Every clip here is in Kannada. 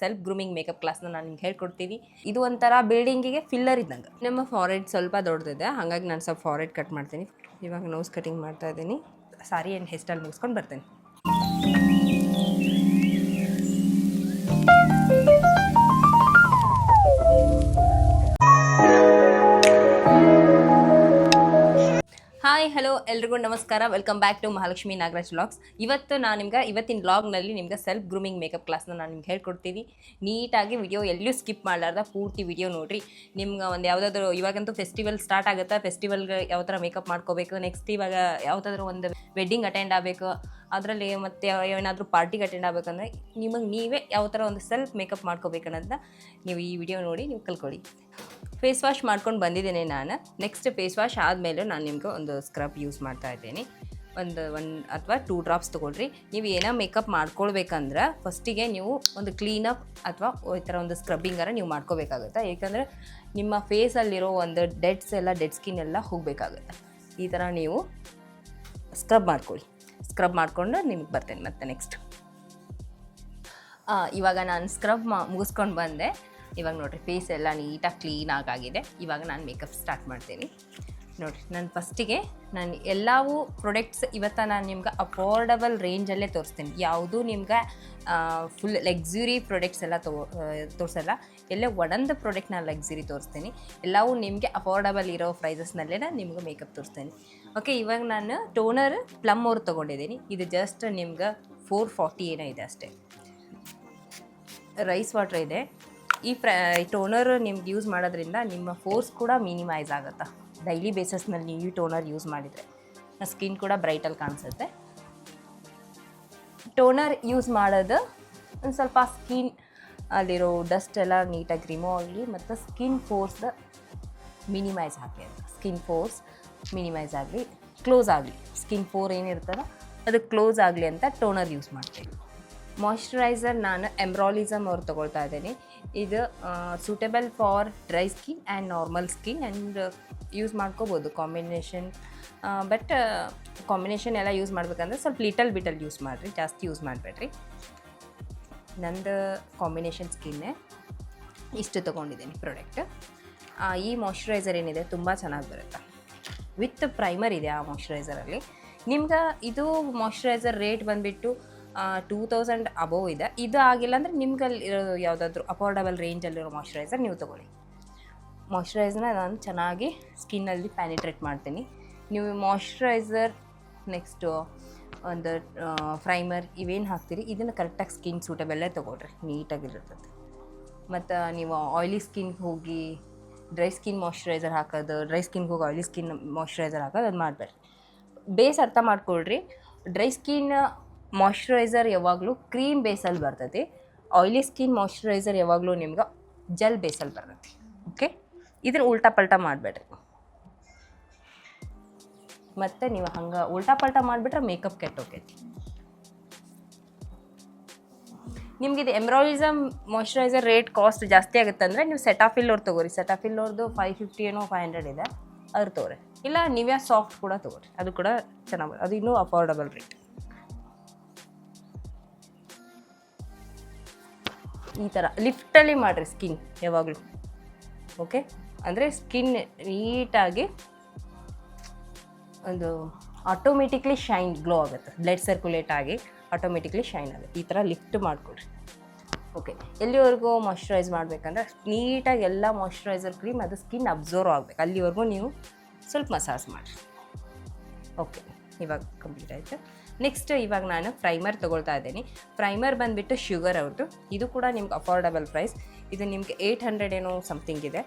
ಸೆಲ್ಫ್ ಗ್ರೂಮಿಂಗ್ ಮೇಕಪ್ ಕ್ಲಾಸ್ನ ನಾನು ನಿಮ್ಗೆ ಹೇಳ್ಕೊಡ್ತೀನಿ. ಇದು ಒಂಥರ ಬಿಲ್ಡಿಂಗಿಗೆ ಫಿಲ್ಲರ್ ಇದ್ದಂಗೆ. ನಮ್ಮ ಫಾರೆಡ್ ಸ್ವಲ್ಪ ದೊಡ್ಡದಿದೆ, ಹಾಗಾಗಿ ನಾನು ಸ್ವಲ್ಪ ಫಾರೆಡ್ ಕಟ್ ಮಾಡ್ತೀನಿ. ಇವಾಗ ನೋಸ್ ಕಟಿಂಗ್ ಮಾಡ್ತಾ ಇದ್ದೀನಿ. ಸಾರಿ ಆ್ಯಂಡ್ ಹೇರ್ ಸ್ಟೈಲ್ ಮುಗಿಸ್ಕೊಂಡು ಬರ್ತೇನೆ. ಹಾಯ್ ಹಲೋ ಎಲ್ರಿಗೂ ನಮಸ್ಕಾರ. Welcome back to Mahalakshmi Nagaraj vlogs. ಇವತ್ತಿನ ವ್ಲಾಗ್ನಲ್ಲಿ ನಿಮ್ಗೆ ಸೆಲ್ಫ್ ಗ್ರೂಮಿಂಗ್ ಮೇಕಪ್ ಕ್ಲಾಸ್ನ ನಾನು ನಿಮ್ಗೆ ಹೇಳ್ಕೊಡ್ತೀನಿ. ನೀಟಾಗಿ ವಿಡಿಯೋ ಎಲ್ಲೂ ಸ್ಕಿಪ್ ಮಾಡಲಾರ್ದ ಪೂರ್ತಿ ವಿಡಿಯೋ ನೋಡಿರಿ. ನಿಮ್ಗೆ ಒಂದು ಯಾವುದಾದ್ರೂ ಇವಾಗಂತೂ ಫೆಸ್ಟಿವಲ್ ಸ್ಟಾರ್ಟ್ ಆಗುತ್ತೆ. ಫೆಸ್ಟಿವಲ್ಗೆ ಯಾವ ಥರ ಮೇಕಪ್ ಮಾಡ್ಕೋಬೇಕು, ನೆಕ್ಸ್ಟ್ ಇವಾಗ ಯಾವುದಾದ್ರೂ ಒಂದು ವೆಡ್ಡಿಂಗ್ ಅಟೆಂಡ್ ಆಗಬೇಕು, ಅದರಲ್ಲಿ ಮತ್ತು ಏನಾದರೂ ಪಾರ್ಟಿಗೆ ಅಟೆಂಡ್ ಆಗಬೇಕಂದ್ರೆ ನೀವೇ ಯಾವ ಥರ ಒಂದು ಸೆಲ್ಫ್ ಮೇಕಪ್ ಮಾಡ್ಕೋಬೇಕನ್ನೋದನ್ನ ನೀವು ಈ ವಿಡಿಯೋ ನೋಡಿ ನೀವು ಕಲ್ಕೊಳ್ಳಿ. ಫೇಸ್ ವಾಶ್ ಮಾಡ್ಕೊಂಡು ಬಂದಿದ್ದೇನೆ ನಾನು. ನೆಕ್ಸ್ಟ್ ಫೇಸ್ ವಾಶ್ ಆದಮೇಲೆ ನಾನು ನಿಮ್ಗೆ ಒಂದು ಸ್ಕ್ರಬ್ ಯೂಸ್ ಮಾಡ್ತಾ ಇದ್ದೀನಿ. ಒಂದು ಅಥವಾ 2 ಡ್ರಾಪ್ಸ್ ತೊಗೊಳ್ರಿ. ನೀವು ಏನೋ ಮೇಕಪ್ ಮಾಡ್ಕೊಳ್ಬೇಕಂದ್ರೆ ಫಸ್ಟಿಗೆ ನೀವು ಒಂದು ಕ್ಲೀನಪ್ ಅಥವಾ ಈ ಥರ ಒಂದು ಸ್ಕ್ರಬ್ಬಿಂಗಾರ ನೀವು ಮಾಡ್ಕೋಬೇಕಾಗುತ್ತೆ. ಏಕೆಂದರೆ ನಿಮ್ಮ ಫೇಸಲ್ಲಿರೋ ಒಂದು ಡೆಡ್ ಸ್ಕಿನ್ ಎಲ್ಲ ಹೋಗಬೇಕಾಗುತ್ತೆ. ಈ ಥರ ನೀವು ಸ್ಕ್ರಬ್ ಮಾಡ್ಕೊಳ್ಳಿ. ಸ್ಕ್ರಬ್ ಮಾಡಿಕೊಂಡು ನಿಮಗೆ ಬರ್ತೇನೆ ಮತ್ತೆ ನೆಕ್ಸ್ಟ್. ಇವಾಗ ನಾನು ಸ್ಕ್ರಬ್ ಮುಗಿಸ್ಕೊಂಡು ಬಂದೆ. ಇವಾಗ ನೋಡಿರಿ ಫೇಸ್ ಎಲ್ಲ ನೀಟಾಗಿ ಕ್ಲೀನಾಗಿದೆ. ಇವಾಗ ನಾನು ಮೇಕಪ್ ಸ್ಟಾರ್ಟ್ ಮಾಡ್ತೀನಿ. ನೋಡಿರಿ, ನಾನು ಫಸ್ಟಿಗೆ ಎಲ್ಲವೂ ಪ್ರಾಡಕ್ಟ್ಸ್ ಇವತ್ತು ನಾನು ನಿಮ್ಗೆ ಅಫೋರ್ಡಬಲ್ ರೇಂಜಲ್ಲೇ ತೋರಿಸ್ತೀನಿ. ಯಾವುದೂ ನಿಮ್ಗೆ ಫುಲ್ ಲಕ್ಸುರಿ ಪ್ರಾಡಕ್ಟ್ಸ್ ಎಲ್ಲ ತೋರಿಸಲ್ಲ. ಎಲ್ಲೇ ಒಂದೊಂದು ಪ್ರಾಡಕ್ಟ್ ನಾನು ಲಕ್ಸುರಿ ತೋರಿಸ್ತೀನಿ. ಎಲ್ಲವೂ ನಿಮಗೆ ಅಫೋರ್ಡಬಲ್ ಇರೋ ಪ್ರೈಸಸ್ನಲ್ಲೇ ನಾನು ನಿಮ್ಗೆ ಮೇಕಪ್ ತೋರಿಸ್ತೀನಿ. ಓಕೆ, ಇವಾಗ ನಾನು ಟೋನರ್ ಪ್ಲಮ್ ಅವ್ರು ತೊಗೊಂಡಿದ್ದೀನಿ. ಇದು ಜಸ್ಟ್ ನಿಮ್ಗೆ 440 ಏನೋ ಇದೆ ಅಷ್ಟೇ. ರೈಸ್ ವಾಟ್ರ್ ಇದೆ. ಈ ಟೋನರ್ ನಿಮ್ಗೆ ಯೂಸ್ ಮಾಡೋದ್ರಿಂದ ನಿಮ್ಮ ಫೋರ್ಸ್ ಕೂಡ ಮಿನಿಮೈಸ್ ಆಗುತ್ತೆ. ಡೈಲಿ ಬೇಸಸ್ನಲ್ಲಿ ನೀವು ಈ ಟೋನರ್ ಯೂಸ್ ಮಾಡಿದರೆ ಸ್ಕಿನ್ ಕೂಡ ಬ್ರೈಟಲ್ಲಿ ಕಾಣಿಸುತ್ತೆ. ಟೋನರ್ ಯೂಸ್ ಮಾಡೋದು ಒಂದು ಸ್ವಲ್ಪ ಸ್ಕಿನ್ ಅಲ್ಲಿರೋ ಡಸ್ಟ್ ಎಲ್ಲ ನೀಟಾಗಿ ರಿಮೂವ್ ಆಗಲಿ ಮತ್ತು ಸ್ಕಿನ್ ಫೋರ್ಸ್ ಮಿನಿಮೈಸ್ ಹಾಕಿ ಅಂತ. ಸ್ಕಿನ್ ಫೋರ್ಸ್ ಮಿನಿಮೈಸ್ ಆಗಲಿ, ಕ್ಲೋಸ್ ಆಗಲಿ, ಸ್ಕಿನ್ ಫೋರ್ ಏನಿರ್ತದೋ ಅದು ಕ್ಲೋಸ್ ಆಗಲಿ ಅಂತ ಟೋನರ್ ಯೂಸ್ ಮಾಡ್ತೀನಿ. ಮಾಯ್ಶ್ಚರೈಸರ್ ನಾನು ಎಂಬ್ರಾಲಿಸಮ್ ಅವ್ರು ತೊಗೊಳ್ತಾ ಇದ್ದೀನಿ. ಇದು suitable for dry skin and normal skin and use ಮಾಡ್ಕೋಬೋದು ಕಾಂಬಿನೇಷನ್. ಬಟ್ ಕಾಂಬಿನೇಷನ್ ಎಲ್ಲ ಯೂಸ್ ಮಾಡಬೇಕಂದ್ರೆ ಸ್ವಲ್ಪ ಲಿಟಲ್ ಬಿಟಲ್ಲಿ ಯೂಸ್ ಮಾಡಿರಿ, ಜಾಸ್ತಿ ಯೂಸ್ ಮಾಡಬೇಡ್ರಿ. ನಂದು ಕಾಂಬಿನೇಷನ್ ಸ್ಕಿನ್ನೇ ಇಷ್ಟು ತೊಗೊಂಡಿದ್ದೀನಿ ಪ್ರಾಡಕ್ಟ್. ಈ ಮಾಯ್ಶ್ಚರೈಸರ್ ಏನಿದೆ ತುಂಬ ಚೆನ್ನಾಗಿ ಬರುತ್ತೆ. ವಿತ್ ಪ್ರೈಮರ್ ಇದೆ ಆ ಮಾಯ್ಶ್ಚರೈಸರಲ್ಲಿ. ನಿಮ್ಗೆ ಇದು ಮಾಯ್ಶ್ಚರೈಸರ್ ರೇಟ್ ಬಂದುಬಿಟ್ಟು 2000 ಅಬೋವ್ ಇದೆ. ಇದು ಆಗಿಲ್ಲ ಅಂದರೆ ನಿಮ್ಗೆ ಯಾವುದಾದ್ರೂ ಅಫೋರ್ಡಬಲ್ ರೇಂಜಲ್ಲಿರೋ ಮಾಯ್ಶ್ಚರೈಸರ್ ನೀವು ತೊಗೊಳ್ಳಿ. ಮಾಯ್ಶ್ಚರೈಸರ್ನ ನಾನು ಚೆನ್ನಾಗಿ ಸ್ಕಿನ್ನಲ್ಲಿ ಪ್ಯಾನಿಟ್ರೇಟ್ ಮಾಡ್ತೀನಿ. ನೀವು ಮಾಯ್ಶ್ಚರೈಸರ್ ನೆಕ್ಸ್ಟು ಒಂದು ಪ್ರೈಮರ್ ಇವೇನು ಹಾಕ್ತೀರಿ ಇದನ್ನು ಕರೆಕ್ಟಾಗಿ ಸ್ಕಿನ್ ಸೂಟಬಲ್ಲೇ ತೊಗೊಳ್ರಿ, ನೀಟಾಗಿರ್ತದೆ. ಮತ್ತು ನೀವು ಆಯ್ಲಿ ಸ್ಕಿನ್ಗೆ ಹೋಗಿ ಡ್ರೈ ಸ್ಕಿನ್ ಮಾಯ್ಶ್ಚರೈಸರ್ ಹಾಕೋದು, ಡ್ರೈ ಸ್ಕಿನ್ಗೆ ಹೋಗಿ ಆಯ್ಲಿ ಸ್ಕಿನ್ ಮಾಯ್ಶ್ಚರೈಸರ್ ಹಾಕೋದು ಅದು ಮಾಡಬೇಡ್ರಿ. ಬೇಸ್ ಅರ್ಥ ಮಾಡ್ಕೊಳ್ರಿ. ಡ್ರೈ ಸ್ಕಿನ್ ಮಾಯ್ಶ್ಚರೈಸರ್ ಯಾವಾಗಲೂ ಕ್ರೀಮ್ ಬೇಸಲ್ಲಿ ಬರ್ತೈತಿ. ಆಯ್ಲಿ ಸ್ಕಿನ್ ಮಾಯ್ಶ್ಚರೈಸರ್ ಯಾವಾಗಲೂ ನಿಮ್ಗೆ ಜೆಲ್ ಬೇಸಲ್ಲಿ ಬರ್ತೈತಿ. ಓಕೆ, ಇದ್ರ ಉಲ್ಟಾ ಪಲ್ಟಾ ಮಾಡಬೇಡ್ರಿ. ಮತ್ತು ನೀವು ಹಂಗೆ ಉಲ್ಟಾ ಪಲ್ಟಾ ಮಾಡಿಬಿಟ್ರೆ ಮೇಕಪ್ ಕೆಟ್ಟೋಕೈತಿ. ನಿಮ್ಗೆ ಇದು ಎಂಬ್ರಾಲಿಸಮ್ ಮಾಯ್ಶ್ಚರೈಸರ್ ರೇಟ್ ಕಾಸ್ಟ್ ಜಾಸ್ತಿ ಆಗುತ್ತೆ ಅಂದರೆ ನೀವು ಸೆಟಾಫಿಲ್ ಅವ್ರು ತೊಗೋರಿ. ಸೆಟಾಫಿಲ್ ಅವ್ರದ್ದು 550 ಏನೋ 500 ಇದೆ, ಅದ್ರ ತೊಗೊರಿ. ಇಲ್ಲ ನಿವ್ಯಾ ಸಾಫ್ಟ್ ಕೂಡ ತೊಗೊರಿ, ಅದು ಕೂಡ ಚೆನ್ನಾಗಿ, ಅದು ಇನ್ನೂ ಅಫೋರ್ಡಬಲ್ ರೇಟ್. ಈ ಥರ ಲಿಫ್ಟಲ್ಲಿ ಮಾಡಿರಿ ಸ್ಕಿನ್ ಯಾವಾಗಲೂ. ಓಕೆ, ಅಂದರೆ ಸ್ಕಿನ್ ನೀಟಾಗಿ ಒಂದು ಆಟೋಮೆಟಿಕ್ಲಿ ಶೈನ್ ಗ್ಲೋ ಆಗುತ್ತೆ. ಬ್ಲಡ್ ಸರ್ಕ್ಯುಲೇಟ್ ಆಗಿ ಆಟೋಮೆಟಿಕ್ಲಿ ಶೈನ್ ಆಗುತ್ತೆ. ಈ ಥರ ಲಿಫ್ಟ್ ಮಾಡಿಕೊಡ್ರಿ. ಓಕೆ, ಎಲ್ಲಿವರೆಗೂ ಮಾಯ್ಶ್ಚರೈಸ್ ಮಾಡಬೇಕಂದ್ರೆ ನೀಟಾಗಿ ಎಲ್ಲ ಮಾಯ್ಶ್ಚರೈಸರ್ ಕ್ರೀಮ್ ಅದು ಸ್ಕಿನ್ ಅಬ್ಸರ್ವ್ ಆಗಬೇಕು, ಅಲ್ಲಿವರೆಗೂ ನೀವು ಸ್ವಲ್ಪ ಮಸಾಜ್ ಮಾಡಿರಿ. ಓಕೆ, ಇವಾಗ ಕಂಪ್ಲೀಟ್ ಆಯಿತು. ನೆಕ್ಸ್ಟ್ ಇವಾಗ ನಾನು ಪ್ರೈಮರ್ ತೊಗೊಳ್ತಾ ಇದ್ದೀನಿ. ಪ್ರೈಮರ್ ಬಂದುಬಿಟ್ಟು ಶುಗರ್ ಅವ್ರದ್ದು. ಇದು ಕೂಡ ನಿಮ್ಗೆ ಅಫೋರ್ಡಬಲ್ ಪ್ರೈಸ್. ಇದು ನಿಮಗೆ 800 ಏನೋ ಸಮಥಿಂಗ್ ಇದೆ.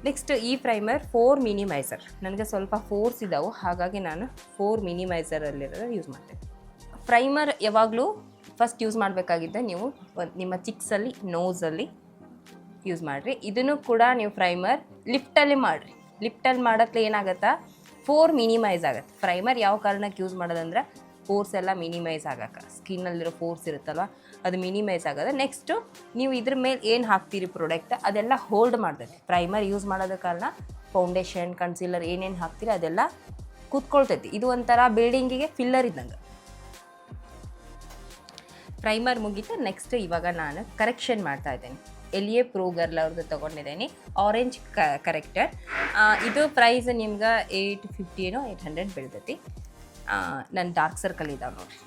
ನೆಕ್ಸ್ಟ್ ಈ ಪ್ರೈಮರ್ 4 ಮಿನಿಮೈಸರ್. ನನಗೆ ಸ್ವಲ್ಪ ಫೋರ್ಸ್ ಇದ್ದಾವೆ, ಹಾಗಾಗಿ ನಾನು 4 ಮಿನಿಮೈಸರಲ್ಲಿರೋದು ಯೂಸ್ ಮಾಡ್ತೇನೆ. ಪ್ರೈಮರ್ ಯಾವಾಗಲೂ ಫಸ್ಟ್ ಯೂಸ್ ಮಾಡಬೇಕಾಗಿದ್ದೆ ನೀವು ನಿಮ್ಮ ಚಿಕ್ಸಲ್ಲಿ ನೋಸಲ್ಲಿ ಯೂಸ್ ಮಾಡಿರಿ. ಇದನ್ನು ಕೂಡ ನೀವು ಪ್ರೈಮರ್ ಲಿಫ್ಟಲ್ಲಿ ಮಾಡಿರಿ. ಲಿಫ್ಟಲ್ಲಿ ಮಾಡೋಕ್ಕೆ ಏನಾಗುತ್ತಾ 4 ಮಿನಿಮೈಸ್ ಆಗುತ್ತೆ. ಪ್ರೈಮರ್ ಯಾವ ಕಾರಣಕ್ಕೆ ಯೂಸ್ ಮಾಡೋದಂದ್ರೆ ಫೋರ್ಸ್ ಎಲ್ಲ ಮಿನಿಮೈಸ್ ಆಗಕ್ಕೆ, ಸ್ಕಿನ್ನಲ್ಲಿರೋ ಫೋರ್ಸ್ ಇರುತ್ತಲ್ವ ಅದು ಮಿನಿಮೈಸ್ ಆಗೋದು. ನೆಕ್ಸ್ಟು ನೀವು ಇದ್ರ ಮೇಲೆ ಏನು ಹಾಕ್ತೀರಿ ಪ್ರಾಡಕ್ಟ್ ಅದೆಲ್ಲ ಹೋಲ್ಡ್ ಮಾಡ್ತೈತಿ. ಪ್ರೈಮರ್ ಯೂಸ್ ಮಾಡೋದ ಕಾರಣ ಫೌಂಡೇಶನ್, ಕನ್ಸೀಲರ್ ಏನೇನು ಹಾಕ್ತೀರಿ ಅದೆಲ್ಲ ಕೂತ್ಕೊಳ್ತೈತಿ. ಇದು ಒಂಥರ ಬಿಲ್ಡಿಂಗಿಗೆ ಫಿಲ್ಲರ್ ಇದ್ದಂಗೆ. ಪ್ರೈಮರ್ ಮುಗೀತು. ನೆಕ್ಸ್ಟ್ ಇವಾಗ ನಾನು ಕರೆಕ್ಷನ್ ಮಾಡ್ತಾ ಇದ್ದೇನೆ. LA Pro Girl ಅವ್ರದ್ದು ತೊಗೊಂಡಿದ್ದೀನಿ, ಆರೆಂಜ್ ಕರೆಕ್ಟರ್. ಇದು ಪ್ರೈಸ್ ನಿಮ್ಗೆ 850 800 ಬೀಳ್ತೈತಿ. ನನ್ನ ಡಾರ್ಕ್ ಸರ್ಕಲ್ ಇದಾವೆ ನೋಡಿರಿ,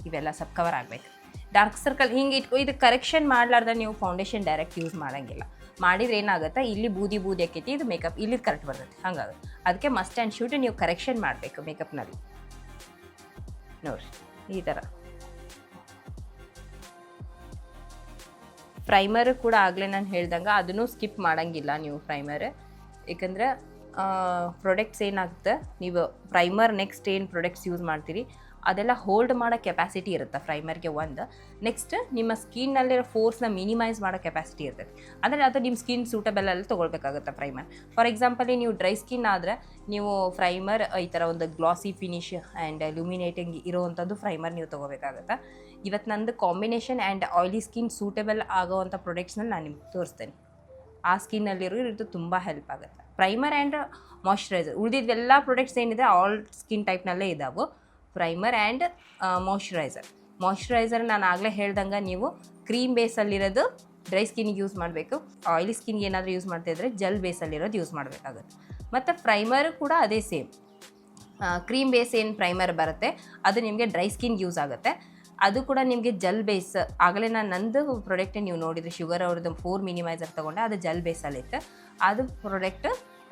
ಇವೆಲ್ಲ ಸ್ವಲ್ಪ ಕವರ್ ಆಗಬೇಕು. ಡಾರ್ಕ್ ಸರ್ಕಲ್ ಹಿಂಗೆ ಇದು ಕರೆಕ್ಷನ್ ಮಾಡಲಾರ್ದ ನೀವು ಫೌಂಡೇಶನ್ ಡೈರೆಕ್ಟ್ ಯೂಸ್ ಮಾಡೋಂಗಿಲ್ಲ. ಮಾಡಿದ್ರೆ ಏನಾಗುತ್ತೆ, ಇಲ್ಲಿ ಬೂದಿ ಆಕೈತಿ, ಇದು ಮೇಕಪ್ ಇಲ್ಲಿ ಕರೆಕ್ಟ್ ಬರ್ತೈತಿ. ಹಂಗಾಗುತ್ತೆ, ಅದಕ್ಕೆ ಮಸ್ಟ್ ಆ್ಯಂಡ್ ಶೂಟ್ ನೀವು ಕರೆಕ್ಷನ್ ಮಾಡಬೇಕು ಮೇಕಪ್ನಲ್ಲಿ. ನೋಡಿರಿ ಈ ಥರ. ಪ್ರೈಮರ್ ಕೂಡ ಆಗಲೇ ನಾನು ಹೇಳ್ದಂಗೆ ಅದನ್ನು ಸ್ಕಿಪ್ ಮಾಡೋಂಗಿಲ್ಲ ನೀವು ಪ್ರೈಮರ್. ಏಕೆಂದರೆ ಪ್ರಾಡಕ್ಟ್ಸ್ ಏನಾಗುತ್ತೆ, ನೀವು ಪ್ರೈಮರ್ ನೆಕ್ಸ್ಟ್ ಏನು ಪ್ರಾಡಕ್ಟ್ಸ್ ಯೂಸ್ ಮಾಡ್ತೀರಿ ಅದೆಲ್ಲ ಹೋಲ್ಡ್ ಮಾಡೋ ಕೆಪಾಸಿಟಿ ಇರುತ್ತೆ ಪ್ರೈಮರ್ಗೆ. ಒಂದು ನೆಕ್ಸ್ಟ್ ನಿಮ್ಮ ಸ್ಕಿನ್ನಲ್ಲಿರೋ ಫೋರ್ಸ್ನ ಮಿನಿಮೈಸ್ ಮಾಡೋ ಕೆಪಾಸಿಟಿ ಇರ್ತೈತಿ. ಅಂದರೆ ಅದು ನಿಮ್ಮ ಸ್ಕಿನ್ ಸೂಟಬಲ್ ಅಲ್ಲಿ ತೊಗೊಳ್ಬೇಕಾಗುತ್ತೆ ಪ್ರೈಮರ್. ಫಾರ್ ಎಕ್ಸಾಂಪಲ್ ನೀವು ಡ್ರೈ ಸ್ಕಿನ್ ಆದರೆ ನೀವು ಪ್ರೈಮರ್ ಈ ಥರ ಒಂದು ಗ್ಲಾಸಿ ಫಿನಿಶ್ ಆ್ಯಂಡ್ ಇಲ್ಯುಮಿನೇಟಿಂಗ್ ಇರೋವಂಥದ್ದು ಪ್ರೈಮರ್ ನೀವು ತೊಗೋಬೇಕಾಗತ್ತೆ. ಇವತ್ತು ನಂದು combination and oily skin suitable ಆಗೋವಂಥ ಪ್ರಾಡಕ್ಟ್ಸ್ನ ನಾನು ನಿಮ್ಗೆ ತೋರಿಸ್ತೇನೆ. ಆ ಸ್ಕಿನ್ನಲ್ಲಿರೋ ಇದು ತುಂಬ ಹೆಲ್ಪ್ ಆಗುತ್ತೆ. ಪ್ರೈಮರ್ ಆ್ಯಂಡ್ ಮಾಯ್ಶ್ಚರೈಸರ್, ಉಳಿದಿದ್ದೆಲ್ಲ ಪ್ರಾಡಕ್ಟ್ಸ್ ಏನಿದೆ ಆಲ್ ಸ್ಕಿನ್ ಟೈಪ್ನಲ್ಲೇ ಇದ್ದಾವೆ. ಪ್ರೈಮರ್ ಆ್ಯಂಡ್ ಮಾಯ್ಶ್ಚರೈಸರ್ ನಾನು ಆಗಲೇ ಹೇಳ್ದಂಗೆ ನೀವು ಕ್ರೀಮ್ ಬೇಸಲ್ಲಿರೋದು ಡ್ರೈ ಸ್ಕಿನ್ನಿಗೆ ಯೂಸ್ ಮಾಡಬೇಕು. ಆಯ್ಲಿ ಸ್ಕಿನ್ಗೆ ಏನಾದರೂ ಯೂಸ್ ಮಾಡ್ತಾಯಿದ್ರೆ ಜೆಲ್ ಬೇಸಲ್ಲಿರೋದು ಯೂಸ್ ಮಾಡಬೇಕಾಗುತ್ತೆ. ಮತ್ತು ಪ್ರೈಮರ್ ಕೂಡ ಅದೇ ಸೇಮ್, ಕ್ರೀಮ್ ಬೇಸ್ ಏನು ಪ್ರೈಮರ್ ಬರುತ್ತೆ ಅದು ನಿಮಗೆ ಡ್ರೈ ಸ್ಕಿನ್ಗೆ ಯೂಸ್ ಆಗುತ್ತೆ. ಅದು ಕೂಡ ನಿಮಗೆ ಜೆಲ್ ಬೇಸ್. ಆಗಲೇ ನಾನು ನಂದು ಪ್ರಾಡಕ್ಟ್ ನೀವು ನೋಡಿದರೆ ಶುಗರ್ ಅವ್ರದ್ದು 4 ಮಿನಿಮೈಸರ್ ತೊಗೊಂಡೆ, ಅದು ಜೆಲ್ ಬೇಸಲ್ಲಿತ್ತು. ಅದು ಪ್ರಾಡಕ್ಟ್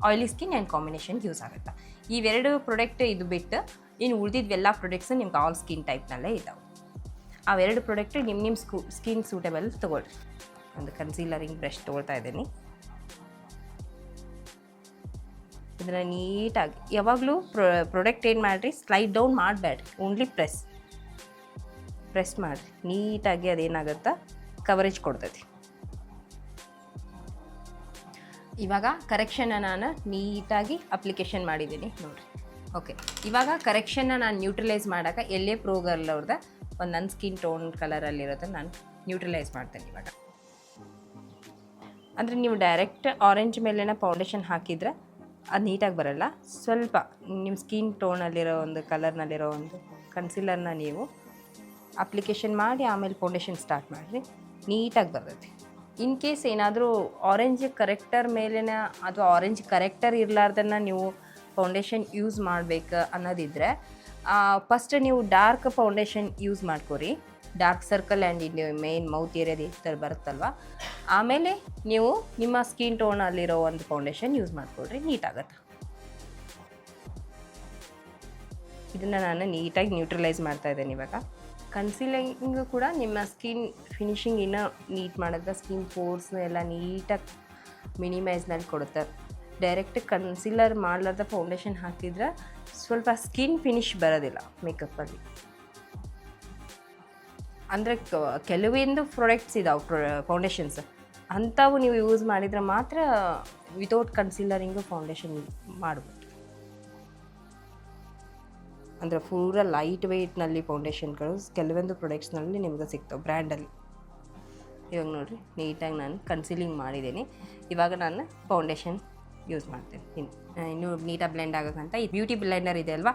ಆಯ್ಲಿ ಸ್ಕಿನ್ ಆ್ಯಂಡ್ ಕಾಂಬಿನೇಷನ್ಗೆ ಯೂಸ್ ಆಗುತ್ತೆ. ಇವೆರಡು ಪ್ರಾಡಕ್ಟ್ ಇದು ಬಿಟ್ಟು ಇನ್ನು ಉಳಿದಿದ್ದೆಲ್ಲ ಪ್ರಾಡಕ್ಟ್ಸು ನಿಮ್ಗೆ ಆಲ್ ಸ್ಕಿನ್ ಟೈಪ್ನಲ್ಲೇ ಇದ್ದಾವೆ. ಅವೆರಡು ಪ್ರಾಡಕ್ಟ್ ನಿಮ್ಮ ಸ್ಕಿನ್ ಸೂಟಬಲ್ ತೊಗೊಳ್ರಿ. ಒಂದು ಕನ್ಸೀಲರಿಂಗ್ ಬ್ರಷ್ ತೊಗೊಳ್ತಾ ಇದ್ದೀನಿ. ಇದನ್ನು ನೀಟಾಗಿ ಯಾವಾಗಲೂ ಪ್ರಾಡಕ್ಟ್ ಏನು ಮಾಡಿರಿ, ಸ್ಲೈಡ್ ಡೌನ್ ಮಾಡಬೇಡ್ರಿ, ಓನ್ಲಿ ಪ್ರೆಸ್ ಮಾಡಿರಿ. ನೀಟಾಗಿ ಅದೇನಾಗುತ್ತಾ ಕವರೇಜ್ ಕೊಡ್ತೈತಿ. ಇವಾಗ ಕರೆಕ್ಷನ್ನ ನಾನು ನೀಟಾಗಿ ಅಪ್ಲಿಕೇಶನ್ ಮಾಡಿದ್ದೀನಿ ನೋಡಿರಿ. ಓಕೆ, ಇವಾಗ ಕರೆಕ್ಷನ್ನ ನಾನು ನ್ಯೂಟ್ರಲೈಸ್ ಮಾಡೋಕೆ LA Pro Girl ಅವ್ರದ್ದು ಒಂದು ನನ್ನ ಸ್ಕಿನ್ ಟೋನ್ ಕಲರಲ್ಲಿರೋದು ನಾನು ನ್ಯೂಟ್ರಲೈಸ್ ಮಾಡ್ತೇನೆ ಇವಾಗ. ಅಂದರೆ ನೀವು ಡೈರೆಕ್ಟ್ ಆರೆಂಜ್ ಮೇಲೆನ ಫೌಂಡೇಶನ್ ಹಾಕಿದರೆ ಅದು ನೀಟಾಗಿ ಬರೋಲ್ಲ. ಸ್ವಲ್ಪ ನಿಮ್ಮ ಸ್ಕಿನ್ ಟೋನಲ್ಲಿರೋ ಒಂದು ಕಲರ್ನಲ್ಲಿರೋ ಒಂದು ಕನ್ಸಿಲರ್ನ ನೀವು ಅಪ್ಲಿಕೇಶನ್ ಮಾಡಿ ಆಮೇಲೆ ಫೌಂಡೇಶನ್ ಸ್ಟಾರ್ಟ್ ಮಾಡಿರಿ, ನೀಟಾಗಿ ಬರ್ತೈತಿ. ಇನ್ ಕೇಸ್ ಏನಾದರೂ ಆರೆಂಜ್ ಕರೆಕ್ಟರ್ ಮೇಲಿನ ಅಥವಾ ಆರೆಂಜ್ ಕರೆಕ್ಟರ್ ಇರಲಾರ್ದನ್ನು ನೀವು ಫೌಂಡೇಶನ್ ಯೂಸ್ ಮಾಡಬೇಕು ಅನ್ನೋದಿದ್ದರೆ ಫಸ್ಟ್ ನೀವು ಡಾರ್ಕ್ ಫೌಂಡೇಶನ್ ಯೂಸ್ ಮಾಡ್ಕೊರಿ. ಡಾರ್ಕ್ ಸರ್ಕಲ್ ಆ್ಯಂಡ್ ಇಲ್ಲಿ ಮೇನ್ ಮೌತ್ ಏರಿಯಾದ ಈ ಥರ ಬರುತ್ತಲ್ವ, ಆಮೇಲೆ ನೀವು ನಿಮ್ಮ ಸ್ಕಿನ್ ಟೋನಲ್ಲಿರೋ ಒಂದು ಫೌಂಡೇಶನ್ ಯೂಸ್ ಮಾಡಿಕೊಡ್ರಿ, ನೀಟಾಗತ್ತೆ. ಇದನ್ನು ನಾನು ನೀಟಾಗಿ ನ್ಯೂಟ್ರಲೈಸ್ ಮಾಡ್ತಾಯಿದ್ದೇನೆ ಇವಾಗ. ಕನ್ಸೀಲಿಂಗು ಕೂಡ ನಿಮ್ಮ ಸ್ಕಿನ್ ಫಿನಿಶಿಂಗ್ ಇನ್ನೂ ನೀಟ್ ಮಾಡೋದು, ಸ್ಕಿನ್ ಪೋರ್ಸ್ನ ಎಲ್ಲ ನೀಟಾಗಿ ಮಿನಿಮೈಸ್ನಲ್ಲಿ ಕೊಡುತ್ತೆ. ಡೈರೆಕ್ಟ್ ಕನ್ಸೀಲರ್ ಮಾಡಲಾರ್ದ ಫೌಂಡೇಶನ್ ಹಾಕಿದ್ರೆ ಸ್ವಲ್ಪ ಸ್ಕಿನ್ ಫಿನಿಶ್ ಬರೋದಿಲ್ಲ ಮೇಕಪ್ಪಲ್ಲಿ. ಅಂದರೆ ಕೆಲವೊಂದು ಪ್ರಾಡಕ್ಟ್ಸ್ ಇದಾವೆ ಫೌಂಡೇಶನ್ಸ್, ಅಂಥವು ನೀವು ಯೂಸ್ ಮಾಡಿದರೆ ಮಾತ್ರ ವಿತೌಟ್ ಕನ್ಸೀಲರಿಂಗು ಫೌಂಡೇಶನ್ ಮಾಡ್ಬೋದು. ಅಂದರೆ ಪೂರ ಲೈಟ್ ವೆಯ್ಟ್ನಲ್ಲಿ ಫೌಂಡೇಶನ್ಗಳು ಕೆಲವೊಂದು ಪ್ರಾಡಕ್ಟ್ಸ್ನಲ್ಲಿ ನಿಮ್ಗೆ ಸಿಗ್ತವೆ ಬ್ರ್ಯಾಂಡಲ್ಲಿ. ಇವಾಗ ನೋಡಿರಿ ನೀಟಾಗಿ ನಾನು ಕನ್ಸೀಲಿಂಗ್ ಮಾಡಿದ್ದೀನಿ. ಇವಾಗ ನಾನು ಫೌಂಡೇಶನ್ ಯೂಸ್ ಮಾಡ್ತೀನಿ. ಇನ್ನೂ ನೀಟಾಗಿ ಬ್ಲೆಂಡ್ ಆಗೋಕ್ಕಂತ ಈ ಬ್ಯೂಟಿ ಬ್ಲೆಂಡರ್ ಇದೆ ಅಲ್ವಾ,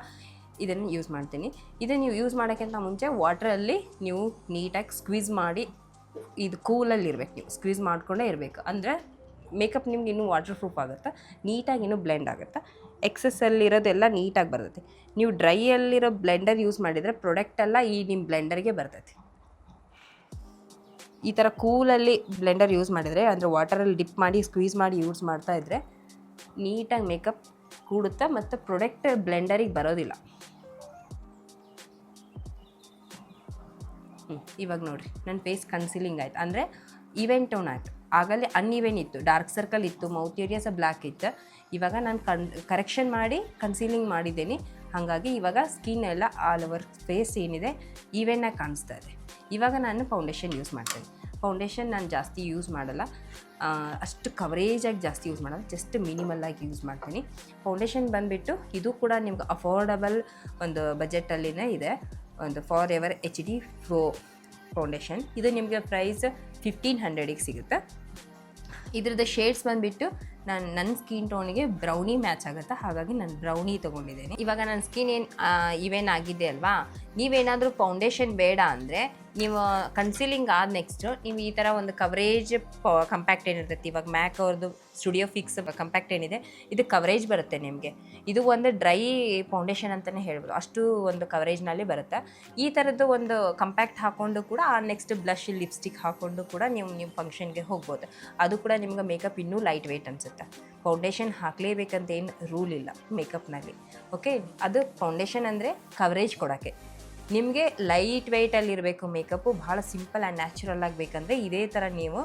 ಇದನ್ನು ಯೂಸ್ ಮಾಡ್ತೀನಿ. ಇದನ್ನು ನೀವು ಯೂಸ್ ಮಾಡೋಕ್ಕಿಂತ ಮುಂಚೆ ವಾಟ್ರಲ್ಲಿ ನೀವು ನೀಟಾಗಿ ಸ್ಕ್ವೀಸ್ ಮಾಡಿ, ಇದು ಕೂಲಲ್ಲಿ ಇರಬೇಕು, ನೀವು ಸ್ಕ್ವೀಸ್ ಮಾಡಿಕೊಂಡೇ ಇರಬೇಕು. ಅಂದರೆ ಮೇಕಪ್ ನಿಮ್ಗೆ ಇನ್ನೂ ವಾಟರ್ ಪ್ರೂಫ್ ಆಗುತ್ತೆ, ನೀಟಾಗಿ ಇನ್ನೂ ಬ್ಲೆಂಡ್ ಆಗುತ್ತೆ. ಎಕ್ಸಸ್ಸಲ್ಲಿರೋದೆಲ್ಲ ನೀಟಾಗಿ ಬರ್ತೈತಿ. ನೀವು ಡ್ರೈಯಲ್ಲಿರೋ ಬ್ಲೆಂಡರ್ ಯೂಸ್ ಮಾಡಿದರೆ ಪ್ರಾಡಕ್ಟೆಲ್ಲ ಈ ನಿಮ್ಮ ಬ್ಲೆಂಡರ್ಗೆ ಬರ್ತೈತಿ. ಈ ಥರ ಕೂಲಲ್ಲಿ ಬ್ಲೆಂಡರ್ ಯೂಸ್ ಮಾಡಿದರೆ, ಅಂದರೆ ವಾಟರಲ್ಲಿ ಡಿಪ್ ಮಾಡಿ ಸ್ಕ್ವೀಸ್ ಮಾಡಿ ಯೂಸ್ ಮಾಡ್ತಾಯಿದ್ರೆ ನೀಟಾಗಿ ಮೇಕಪ್ ಕೂಡುತ್ತೆ ಮತ್ತು ಪ್ರಾಡಕ್ಟ್ ಬ್ಲೆಂಡರಿಗೆ ಬರೋದಿಲ್ಲ. ಇವಾಗ ನೋಡಿರಿ ನನ್ನ ಫೇಸ್ ಕನ್ಸೀಲಿಂಗ್ ಆಯ್ತು, ಅಂದರೆ ಈವೆಂಟ್ ಟೋನ್ ಆಯಿತು. ಆಗಲೇ ಅನ್ಇವೆನ್ ಇತ್ತು, ಡಾರ್ಕ್ ಸರ್ಕಲ್ ಇತ್ತು, ಮೌತ್ ಏರಿಯಾಸ ಬ್ಲ್ಯಾಕ್ ಇತ್ತು. ಇವಾಗ ನಾನು ಕರೆಕ್ಷನ್ ಮಾಡಿ ಕನ್ಸೀಲಿಂಗ್ ಮಾಡಿದ್ದೀನಿ. ಹಾಗಾಗಿ ಇವಾಗ ಸ್ಕಿನ್ ಎಲ್ಲ ಆಲ್ ಓವರ್ ಫೇಸ್ ಏನಿದೆ ಈವೆನ್ನಾಗಿ ಕಾಣಿಸ್ತಾ ಇದೆ. ಇವಾಗ ನಾನು ಫೌಂಡೇಶನ್ ಯೂಸ್ ಮಾಡ್ತೇನೆ. ಫೌಂಡೇಶನ್ ನಾನು ಜಾಸ್ತಿ ಯೂಸ್ ಮಾಡಲ್ಲ, ಅಷ್ಟು ಕವರೇಜಾಗಿ ಜಾಸ್ತಿ ಯೂಸ್ ಮಾಡಲ್ಲ, ಜಸ್ಟ್ ಮಿನಿಮಲ್ಲಾಗಿ ಯೂಸ್ ಮಾಡ್ತೀನಿ. ಫೌಂಡೇಶನ್ ಬಂದುಬಿಟ್ಟು ಇದು ಕೂಡ ನಿಮ್ಗೆ ಅಫೋರ್ಡಬಲ್ ಒಂದು ಬಜೆಟಲ್ಲಿನೇ ಇದೆ. ಒಂದು for ever HD Pro foundation. ಇದು ನಿಮಗೆ ಪ್ರೈಸ್ 1500ಗೆ ಸಿಗುತ್ತೆ. ಇದ್ರದ್ದು ಶೇಡ್ಸ್ ಬಂದುಬಿಟ್ಟು ನನ್ನ ಸ್ಕಿನ್ ಟೋನಿಗೆ ಬ್ರೌನಿ ಮ್ಯಾಚ್ ಆಗುತ್ತೆ, ಹಾಗಾಗಿ ನಾನು ಬ್ರೌನಿ ತೊಗೊಂಡಿದ್ದೇನೆ. ಇವಾಗ ನನ್ನ ಸ್ಕಿನ್ ಏನು ಈವೆನ್ ಆಗಿದೆ ಅಲ್ವಾ, ನೀವೇನಾದರೂ ಫೌಂಡೇಶನ್ ಬೇಡ ಅಂದರೆ ನೀವು ಕನ್ಸೀಲಿಂಗ್ ಆದ ನೆಕ್ಸ್ಟು ನೀವು ಈ ಥರ ಒಂದು ಕವರೇಜ್ ಕಂಪ್ಯಾಕ್ಟ್ ಏನಿರ್ತೈತಿ, ಇವಾಗ ಮ್ಯಾಕ್ ಅವ್ರದ್ದು ಸ್ಟುಡಿಯೋ ಫಿಕ್ಸ್ ಕಂಪ್ಯಾಕ್ಟ್ ಏನಿದೆ ಇದು ಕವರೇಜ್ ಬರುತ್ತೆ ನಿಮಗೆ. ಇದು ಒಂದು ಡ್ರೈ ಫೌಂಡೇಶನ್ ಅಂತಲೇ ಹೇಳ್ಬೋದು, ಅಷ್ಟು ಒಂದು ಕವರೇಜ್ನಲ್ಲಿ ಬರುತ್ತೆ. ಈ ಥರದ್ದು ಒಂದು ಕಂಪ್ಯಾಕ್ಟ್ ಹಾಕ್ಕೊಂಡು ಕೂಡ ನೆಕ್ಸ್ಟ್ ಬ್ಲಷ್ ಲಿಪ್ಸ್ಟಿಕ್ ಹಾಕ್ಕೊಂಡು ಕೂಡ ನೀವು ಫಂಕ್ಷನ್ಗೆ ಹೋಗ್ಬೋದು. ಅದು ಕೂಡ ನಿಮ್ಗೆ ಮೇಕಪ್ ಇನ್ನೂ ಲೈಟ್ ವೆಯ್ಟ್ ಅನಿಸುತ್ತೆ. ಫೌಂಡೇಶನ್ ಹಾಕಲೇಬೇಕಂತ ಏನು ರೂಲ್ ಇಲ್ಲ ಮೇಕಪ್ನಲ್ಲಿ. ಓಕೆ, ಅದು ಫೌಂಡೇಶನ್ ಅಂದರೆ ಕವರೇಜ್ ಕೊಡೋಕ್ಕೆ. ನಿಮಗೆ ಲೈಟ್ ವೆಯ್ಟಲ್ಲಿರಬೇಕು ಮೇಕಪ್ಪು, ಭಾಳ ಸಿಂಪಲ್ ಆ್ಯಂಡ್ ನ್ಯಾಚುರಲ್ ಆಗಬೇಕಂದ್ರೆ ಇದೇ ಥರ ನೀವು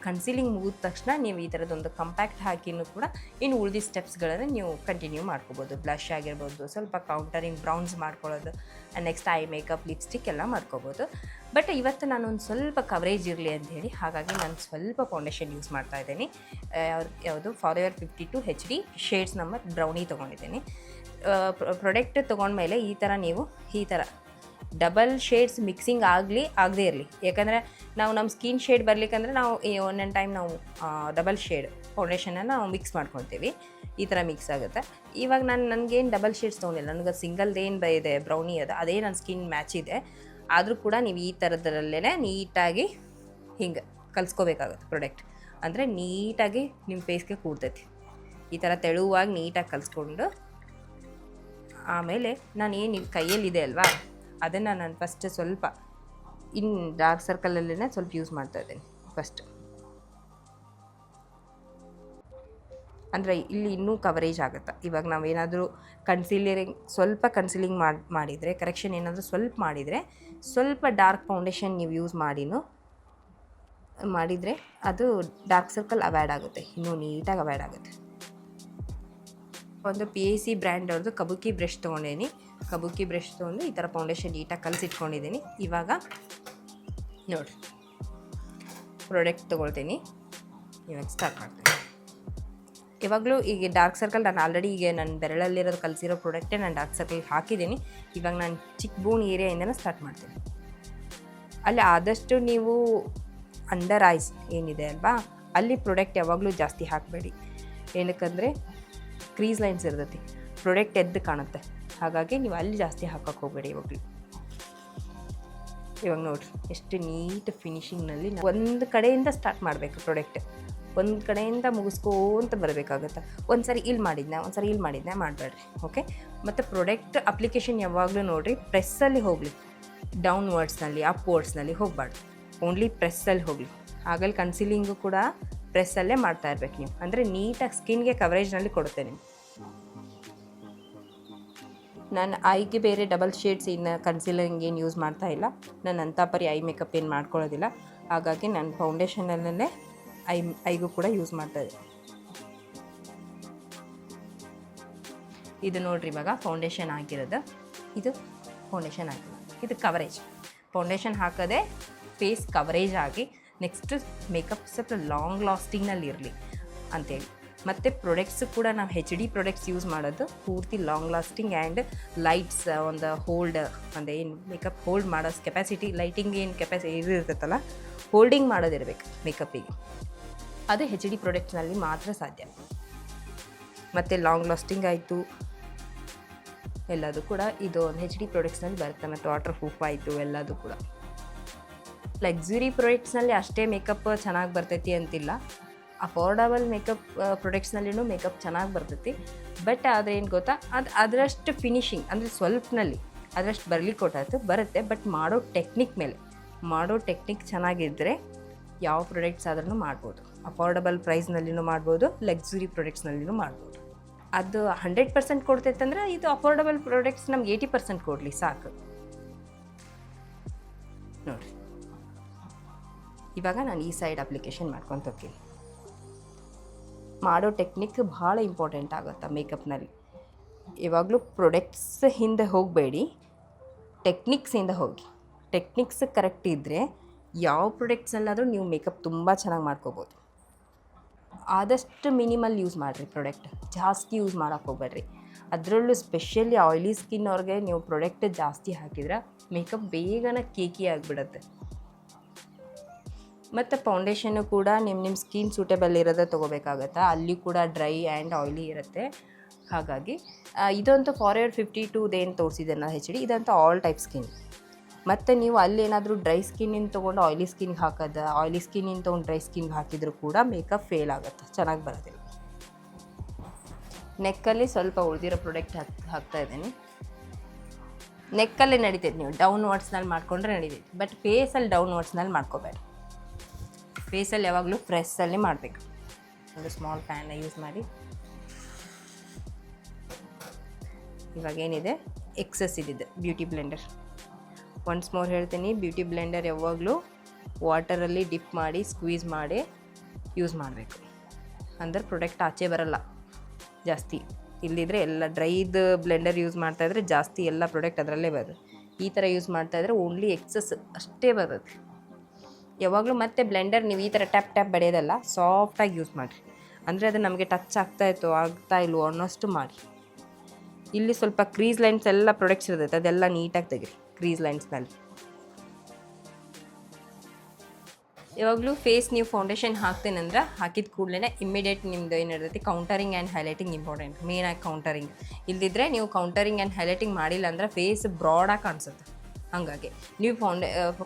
ಕನ್ಸೀಲಿಂಗ್ ಮುಗಿದ ತಕ್ಷಣ ನೀವು ಈ ಥರದೊಂದು ಕಂಪ್ಯಾಕ್ಟ್ ಹಾಕಿನೂ ಕೂಡ ಇನ್ನು ಉಳಿದ ಸ್ಟೆಪ್ಸ್ಗಳನ್ನು ನೀವು ಕಂಟಿನ್ಯೂ ಮಾಡ್ಕೋಬೋದು. ಬ್ಲಷ್ ಆಗಿರ್ಬೋದು, ಸ್ವಲ್ಪ ಕೌಂಟರಿಂಗ್ ಬ್ರೌನ್ಸ್ ಮಾಡ್ಕೊಳ್ಳೋದು, ನೆಕ್ಸ್ಟ್ ಐ ಮೇಕಪ್, ಲಿಪ್ಸ್ಟಿಕ್ ಎಲ್ಲ ಮಾಡ್ಕೋಬೋದು. ಬಟ್ ಇವತ್ತು ನಾನು ಒಂದು ಸ್ವಲ್ಪ ಕವರೇಜ್ ಇರಲಿ ಅಂತ ಹೇಳಿ ಹಾಗಾಗಿ ನಾನು ಸ್ವಲ್ಪ ಫೌಂಡೇಶನ್ ಯೂಸ್ ಮಾಡ್ತಾ ಇದ್ದೀನಿ. ಯಾವುದು ಫಾರ್ಎವರ್ 52 HD ಶೇಡ್ಸ್ ನಂಬರ್ ಬ್ರೌನಿ ತೊಗೊಂಡಿದ್ದೀನಿ. ಪ್ರಾಡಕ್ಟ್ ತೊಗೊಂಡ್ಮೇಲೆ ಈ ಥರ ನೀವು ಈ ಥರ ಡಬಲ್ ಶೇಡ್ಸ್ ಮಿಕ್ಸಿಂಗ್ ಆಗದೇ ಇರಲಿ. ಯಾಕಂದರೆ ನಾವು ನಮ್ಮ ಸ್ಕಿನ್ ಶೇಡ್ ಬರಲಿಕ್ಕಂದ್ರೆ ನಾವು ಒಂದೊಂದು ಟೈಮ್ ನಾವು ಡಬಲ್ ಶೇಡ್ ಫೌಂಡೇಶನನ್ನು ನಾವು ಮಿಕ್ಸ್ ಮಾಡ್ಕೊತೀವಿ, ಈ ಥರ ಮಿಕ್ಸ್ ಆಗುತ್ತೆ. ಇವಾಗ ನನಗೇನು ಡಬಲ್ ಶೇಡ್ಸ್ ತೊಗೊಂಡಿಲ್ಲ, ನನಗೆ ಸಿಂಗಲ್ದೇನು ಇದೆ ಬ್ರೌನಿ ಅದೇ ನನ್ನ ಸ್ಕಿನ್ ಮ್ಯಾಚ್ ಇದೆ. ಆದರೂ ಕೂಡ ನೀವು ಈ ಥರದರಲ್ಲೇ ನೀಟಾಗಿ ಹಿಂಗೆ ಕಲಿಸ್ಕೋಬೇಕಾಗುತ್ತೆ ಪ್ರಾಡಕ್ಟ್. ಅಂದರೆ ನೀಟಾಗಿ ನಿಮ್ಮ ಫೇಸ್ಗೆ ಕೂರ್ತೈತಿ. ಈ ಥರ ತೆಳುವಾಗಿ ನೀಟಾಗಿ ಕಲಿಸ್ಕೊಂಡು ಆಮೇಲೆ ನಾನು ಏನು ಕೈಯಲ್ಲಿದೆ ಅಲ್ವಾ ಅದನ್ನು ನಾನು ಫಸ್ಟ್ ಸ್ವಲ್ಪ ಡಾರ್ಕ್ ಸರ್ಕಲಲ್ಲೇ ಸ್ವಲ್ಪ ಯೂಸ್ ಮಾಡ್ತಾ ಇದ್ದೀನಿ ಫಸ್ಟ್. ಅಂದರೆ ಇಲ್ಲಿ ಇನ್ನೂ ಕವರೇಜ್ ಆಗುತ್ತೆ. ಇವಾಗ ನಾವೇನಾದರೂ ಸ್ವಲ್ಪ ಕನ್ಸೀಲಿಂಗ್ ಮಾಡಿದರೆ, ಕರೆಕ್ಷನ್ ಏನಾದರೂ ಸ್ವಲ್ಪ ಮಾಡಿದರೆ, ಸ್ವಲ್ಪ ಡಾರ್ಕ್ ಫೌಂಡೇಶನ್ ನೀವು ಯೂಸ್ ಮಾಡಿದರೆ ಅದು ಡಾರ್ಕ್ ಸರ್ಕಲ್ ಅವಾಯ್ಡ್ ಆಗುತ್ತೆ, ಇನ್ನೂ ನೀಟಾಗಿ ಅವಾಯ್ಡ್ ಆಗುತ್ತೆ. ಒಂದು PAC ಬ್ರ್ಯಾಂಡ್ ಅವ್ರದ್ದು ಕಬುಕಿ ಬ್ರಷ್ ತೊಗೊಂಡಿದ್ದೀನಿ. ಕಬುಕಿ ಬ್ರಷ್ ತೊಗೊಂಡು ಈ ಥರ ಫೌಂಡೇಶನ್ ನೀಟಾಗಿ ಕಲಸಿಟ್ಕೊಂಡಿದ್ದೀನಿ. ಇವಾಗ ನೋಡಿರಿ ಪ್ರಾಡಕ್ಟ್ ತೊಗೊಳ್ತೀನಿ. ಇವಾಗ ಸ್ಟಾರ್ಟ್ ಮಾಡ್ತೀನಿ. ಇವಾಗಲೂ ಈಗ ಡಾರ್ಕ್ ಸರ್ಕಲ್ ನಾನು ಆಲ್ರೆಡಿ ಈಗ ನನ್ನ ಬೆರಳಲ್ಲಿರೋದು ಕಲಿಸಿರೋ ಪ್ರಾಡಕ್ಟೇ ನಾನು ಡಾರ್ಕ್ ಸರ್ಕಲ್ ಹಾಕಿದ್ದೀನಿ. ಇವಾಗ ನಾನು ಚಿಕ್ಕ ಬೋನ್ ಏರಿಯಾಯಿಂದನೇ ಸ್ಟಾರ್ಟ್ ಮಾಡ್ತೀನಿ. ಅಲ್ಲಿ ಆದಷ್ಟು ನೀವು ಅಂಡರ್ ಐಸ್ ಏನಿದೆ ಅಲ್ವಾ ಅಲ್ಲಿ ಪ್ರಾಡಕ್ಟ್ ಯಾವಾಗಲೂ ಜಾಸ್ತಿ ಹಾಕಬೇಡಿ. ಏನಕ್ಕಂದರೆ ಕ್ರೀಸ್ ಲೈನ್ಸ್ ಇರ್ತೈತಿ, ಪ್ರಾಡಕ್ಟ್ ಎದ್ದು ಕಾಣುತ್ತೆ. ಹಾಗಾಗಿ ನೀವು ಅಲ್ಲಿ ಜಾಸ್ತಿ ಹಾಕೋಕ್ಕೆ ಹೋಗಬೇಡಿ ಇವಾಗಲೂ. ಇವಾಗ ನೋಡಿರಿ ಎಷ್ಟು ನೀಟ್ ಫಿನಿಶಿಂಗ್ನಲ್ಲಿ ಒಂದು ಕಡೆಯಿಂದ ಸ್ಟಾರ್ಟ್ ಮಾಡಬೇಕು ಪ್ರಾಡಕ್ಟ್, ಒಂದು ಕಡೆಯಿಂದ ಮುಗಿಸ್ಕೊಂತ ಬರಬೇಕಾಗುತ್ತೆ. ಒಂದು ಸಾರಿ ಇಲ್ಲಿ ಮಾಡಿದ್ದೆ ಮಾಡಬೇಡ್ರಿ. ಓಕೆ, ಮತ್ತು ಪ್ರಾಡಕ್ಟ್ ಅಪ್ಲಿಕೇಶನ್ ಯಾವಾಗಲೂ ನೋಡಿರಿ ಪ್ರೆಸ್ಸಲ್ಲಿ ಹೋಗಲಿ, ಡೌನ್ವರ್ಡ್ಸ್ನಲ್ಲಿ ಅಪ್ವರ್ಡ್ಸ್ನಲ್ಲಿ ಹೋಗಬಾರ್ದು, ಓನ್ಲಿ ಪ್ರೆಸ್ಸಲ್ಲಿ ಹೋಗಲಿ. ಆಗಲ್ಲಿ ಕನ್ಸೀಲಿಂಗು ಕೂಡ ಪ್ರೆಸ್ಸಲ್ಲೇ ಮಾಡ್ತಾ ಇರ್ಬೇಕು ನೀವು, ಅಂದರೆ ನೀಟಾಗಿ ಸ್ಕಿನ್ಗೆ ಕವರೇಜ್ನಲ್ಲಿ ಕೊಡುತ್ತೆ ನಿಮ್ಗೆ. ನಾನು ಐಗೆ ಬೇರೆ ಡಬಲ್ ಶೇಡ್ಸ್ ಇನ್ನು ಕನ್ಸೀಲಿಂಗ್ ಏನು ಯೂಸ್ ಮಾಡ್ತಾ ಇಲ್ಲ. ನಾನು ಅಂಥ ಪರಿ ಐ ಮೇಕಪ್ ಏನು ಮಾಡ್ಕೊಳ್ಳೋದಿಲ್ಲ. ಹಾಗಾಗಿ ನಾನು ಫೌಂಡೇಶನಲ್ಲೇ ಐಗೂ ಕೂಡ ಯೂಸ್ ಮಾಡ್ತಾಯಿದ್ದೆ. ಇದು ನೋಡಿರಿ ಇವಾಗ ಫೌಂಡೇಶನ್ ಆಗಿರೋದು, ಇದು ಫೌಂಡೇಶನ್ ಆಗಿರೋದು, ಇದು ಕವರೇಜ್. ಫೌಂಡೇಶನ್ ಹಾಕೋದೆ ಫೇಸ್ ಕವರೇಜ್ ಆಗಿ ನೆಕ್ಸ್ಟ್ ಮೇಕಪ್ ಸ್ವಲ್ಪ ಲಾಂಗ್ ಲಾಸ್ಟಿಂಗ್ನಲ್ಲಿ ಇರಲಿ ಅಂತೇಳಿ. ಮತ್ತು ಪ್ರೊಡಕ್ಟ್ಸು ಕೂಡ ನಾವು HD ಪ್ರಾಡಕ್ಟ್ಸ್ ಯೂಸ್ ಮಾಡೋದು ಪೂರ್ತಿ ಲಾಂಗ್ ಲಾಸ್ಟಿಂಗ್ ಆ್ಯಂಡ್ ಲೈಟ್ಸ್ ಒಂದು ಹೋಲ್ಡ್ ಅಂದರೆ ಏನು ಮೇಕಪ್ ಹೋಲ್ಡ್ ಮಾಡೋ ಕೆಪಾಸಿಟಿ, ಲೈಟಿಂಗ್ ಏನು ಕೆಪಾಸಿಟಿ ಇರ್ತೈತಲ್ಲ ಹೋಲ್ಡಿಂಗ್ ಮಾಡೋದಿರಬೇಕು ಮೇಕಪ್ಪಿಗೆ, ಅದು HD ಪ್ರಾಡಕ್ಟ್ಸ್ನಲ್ಲಿ ಮಾತ್ರ ಸಾಧ್ಯ. ಮತ್ತು ಲಾಂಗ್ ಲಾಸ್ಟಿಂಗ್ ಆಯಿತು ಎಲ್ಲದು ಕೂಡ ಇದು ಒಂದು HD ಪ್ರಾಡಕ್ಟ್ಸ್ನಲ್ಲಿ ಬರುತ್ತೆ. ಮತ್ತು ವಾಟರ್ ಪ್ರೂಫ್ ಆಯಿತು ಎಲ್ಲದು ಕೂಡ. ಲಕ್ಸುರಿ ಪ್ರಾಡಕ್ಟ್ಸ್ನಲ್ಲಿ ಅಷ್ಟೇ ಮೇಕಪ್ ಚೆನ್ನಾಗಿ ಬರ್ತೈತಿ ಅಂತಿಲ್ಲ, ಅಫೋರ್ಡಬಲ್ ಮೇಕಪ್ ಪ್ರಾಡಕ್ಟ್ಸ್ನಲ್ಲಿನೂ ಮೇಕಪ್ ಚೆನ್ನಾಗಿ ಬರ್ತೈತಿ. ಬಟ್ ಆದರೆ ಏನು ಗೊತ್ತಾ, ಅದರಷ್ಟು ಫಿನಿಶಿಂಗ್ ಅಂದರೆ ಸ್ವಲ್ಪನಲ್ಲಿ ಅದರಷ್ಟು ಬರಲಿಕ್ಕೆ ಬರುತ್ತೆ. ಬಟ್ ಮಾಡೋ ಟೆಕ್ನಿಕ್ ಚೆನ್ನಾಗಿದ್ದರೆ ಯಾವ ಪ್ರಾಡಕ್ಟ್ಸ್ ಆದ್ರೂ ಮಾಡ್ಬೋದು. ಅಫೋರ್ಡಬಲ್ ಪ್ರೈಸ್ನಲ್ಲಿನೂ ಮಾಡ್ಬೋದು, ಲಕ್ಸುರಿ ಪ್ರಾಡಕ್ಟ್ಸ್ನಲ್ಲಿನೂ ಮಾಡ್ಬೋದು. ಅದು 100% ಕೊಡ್ತೈತಂದ್ರೆ ಇದು ಅಫೋರ್ಡಬಲ್ ಪ್ರಾಡಕ್ಟ್ಸ್ ನಮ್ಗೆ 80% ಕೊಡಲಿ ಸಾಕು. ನೋಡಿರಿ ಇವಾಗ ನಾನು ಈ ಸೈಡ್ ಅಪ್ಲಿಕೇಶನ್ ಮಾಡ್ಕೊತ ಹೋಗ್ತೀನಿ. ಮಾಡೋ ಟೆಕ್ನಿಕ್ ಭಾಳ ಇಂಪಾರ್ಟೆಂಟ್ ಆಗುತ್ತೆ ಮೇಕಪ್ನಲ್ಲಿ. ಯಾವಾಗಲೂ ಪ್ರೊಡಕ್ಟ್ಸ್ ಹಿಂದೆ ಹೋಗಬೇಡಿ, ಟೆಕ್ನಿಕ್ಸಿಂದ ಹೋಗಿ. ಟೆಕ್ನಿಕ್ಸ್ ಕರೆಕ್ಟ್ ಇದ್ದರೆ ಯಾವ ಪ್ರೊಡಕ್ಟ್ಸಲ್ಲಾದರೂ ನೀವು ಮೇಕಪ್ ತುಂಬ ಚೆನ್ನಾಗಿ ಮಾಡ್ಕೋಬೋದು. ಆದಷ್ಟು ಮಿನಿಮಲ್ ಯೂಸ್ ಮಾಡಿರಿ ಪ್ರಾಡಕ್ಟ್, ಜಾಸ್ತಿ ಯೂಸ್ ಮಾಡೋಕ್ಕೆ ಹೋಗ್ಬೇಡ್ರಿ. ಅದರಲ್ಲೂ ಸ್ಪೆಷಲಿ ಆಯ್ಲಿ ಸ್ಕಿನ್ ಅವ್ರಿಗೆ ನೀವು ಪ್ರಾಡಕ್ಟ್ ಜಾಸ್ತಿ ಹಾಕಿದ್ರೆ ಮೇಕಪ್ ಬೇಗನೆ ಕೇಕಿ ಆಗಿಬಿಡುತ್ತೆ. ಮತ್ತು ಫೌಂಡೇಶನ್ನು ಕೂಡ ನಿಮ್ಮ ಸ್ಕಿನ್ ಸೂಟೇಬಲ್ ಇರೋದೇ ತೊಗೋಬೇಕಾಗತ್ತೆ. ಅಲ್ಲಿ ಕೂಡ ಡ್ರೈ ಆ್ಯಂಡ್ ಆಯ್ಲಿ ಇರುತ್ತೆ. ಹಾಗಾಗಿ ಇದಂತೂ ಫಾರ್ವರ್ಡ್ 52 ಏನು ತೋರಿಸಿದೆ ನಾನು HD, ಇದಂತೂ ಆಲ್ ಟೈಪ್ ಸ್ಕಿನ್. ಮತ್ತು ನೀವು ಅಲ್ಲೇನಾದರೂ ಡ್ರೈ ಸ್ಕಿನ್ನಿಂದ ತೊಗೊಂಡು ಆಯ್ಲಿ ಸ್ಕಿನ್ಗೆ ಹಾಕೋದು, ಆಯ್ಲಿ ಸ್ಕಿನ್ನಿಂದ ತೊಗೊಂಡು ಡ್ರೈ ಸ್ಕಿನ್ಗೆ ಹಾಕಿದರೂ ಕೂಡ ಮೇಕಪ್ ಫೇಲ್ ಆಗುತ್ತೆ, ಚೆನ್ನಾಗಿ ಬರೋದಿಲ್ಲ. ನೆಕ್ಕಲ್ಲಿ ಸ್ವಲ್ಪ ಉಳಿದಿರೋ ಪ್ರಾಡಕ್ಟ್ ಹಾಕ್ತಾ ಇದ್ದೀನಿ. ನೆಕ್ಕಲ್ಲೇ ನಡೀತೈತೆ, ನೀವು ಡೌನ್ ವರ್ಡ್ಸ್ನಲ್ಲಿ ಮಾಡ್ಕೊಂಡ್ರೆ ನಡೀತೈತೆ. ಬಟ್ ಫೇಸಲ್ಲಿ ಡೌನ್ ವರ್ಡ್ಸ್ನಲ್ಲಿ ಮಾಡ್ಕೋಬೇಡ. ಫೇಸಲ್ಲಿ ಯಾವಾಗಲೂ ಪ್ರೆಸ್ಸಲ್ಲಿ ಮಾಡಬೇಕು. ಒಂದು ಸ್ಮಾಲ್ ಪ್ಯಾನ್ನ ಯೂಸ್ ಮಾಡಿ ಇವಾಗ ಏನಿದೆ ಎಕ್ಸಸ್ ಇದಿದೆ ಬ್ಯೂಟಿ ಬ್ಲೆಂಡರ್. ಒನ್ಸ್ ಮೋರ್ ಹೇಳ್ತೀನಿ, ಬ್ಯೂಟಿ ಬ್ಲೆಂಡರ್ ಯಾವಾಗಲೂ ವಾಟರಲ್ಲಿ ಡಿಪ್ ಮಾಡಿ ಸ್ಕ್ವೀಸ್ ಮಾಡಿ ಯೂಸ್ ಮಾಡಬೇಕು. ಅಂದ್ರೆ ಪ್ರಾಡಕ್ಟ್ ಆಚೆ ಬರಲ್ಲ ಜಾಸ್ತಿ. ಇಲ್ಲಿದ್ರೆ ಎಲ್ಲ ಡ್ರೈದು ಬ್ಲೆಂಡರ್ ಯೂಸ್ ಮಾಡ್ತಾಯಿದ್ರೆ ಜಾಸ್ತಿ ಎಲ್ಲ ಪ್ರಾಡಕ್ಟ್ ಅದರಲ್ಲೇ ಬರೋದು. ಈ ಥರ ಯೂಸ್ ಮಾಡ್ತಾಯಿದ್ರೆ ಓನ್ಲಿ ಎಕ್ಸಸ್ ಅಷ್ಟೇ ಬರೋದು. ಯಾವಾಗಲೂ ಮತ್ತೆ ಬ್ಲೆಂಡರ್ ನೀವು ಈ ಥರ ಟ್ಯಾಪ್ ಬಡಿಯೋದಲ್ಲ, ಸಾಫ್ಟಾಗಿ ಯೂಸ್ ಮಾಡಿರಿ. ಅಂದರೆ ಅದು ನಮಗೆ ಟಚ್ ಆಗ್ತಾ ಇಲ್ವೋ ಅನ್ನೋಷ್ಟು ಮಾಡಿ. ಇಲ್ಲಿ ಸ್ವಲ್ಪ ಕ್ರೀಸ್ ಲೈನ್ಸ್ ಎಲ್ಲ ಪ್ರಾಡಕ್ಟ್ಸ್ ಇರ್ತೈತೆ, ಅದೆಲ್ಲ ನೀಟಾಗಿ ತೆಗಿರಿ ಕ್ರೀಸ್ ಲೈನ್ಸ್ನಲ್ಲಿ. ಯಾವಾಗಲೂ ಫೇಸ್ ನೀವು ಫೌಂಡೇಶನ್ ಹಾಕ್ತೇನೆಂದ್ರೆ ಹಾಕಿದ ಕೂಡಲೇ ಇಮ್ಮಿಡಿಯೇಟ್ ನಿಮ್ಮದು ಏನು ಇರ್ತೈತಿ ಕೌಂಟರಿಂಗ್ ಆ್ಯಂಡ್ ಹೈಲೈಟಿಂಗ್ ಇಂಪಾರ್ಟೆಂಟ್, ಮೇನಾಗಿ ಕೌಂಟರಿಂಗ್. ಇಲ್ದಿದ್ರೆ ನೀವು ಕೌಂಟರಿಂಗ್ ಆ್ಯಂಡ್ ಹೈಲೈಟಿಂಗ್ ಮಾಡಿಲ್ಲ ಅಂದ್ರೆ ಫೇಸ್ ಬ್ರಾಡಾಗಿ ಕಾಣಿಸುತ್ತೆ. ಹಾಗಾಗಿ ನೀವು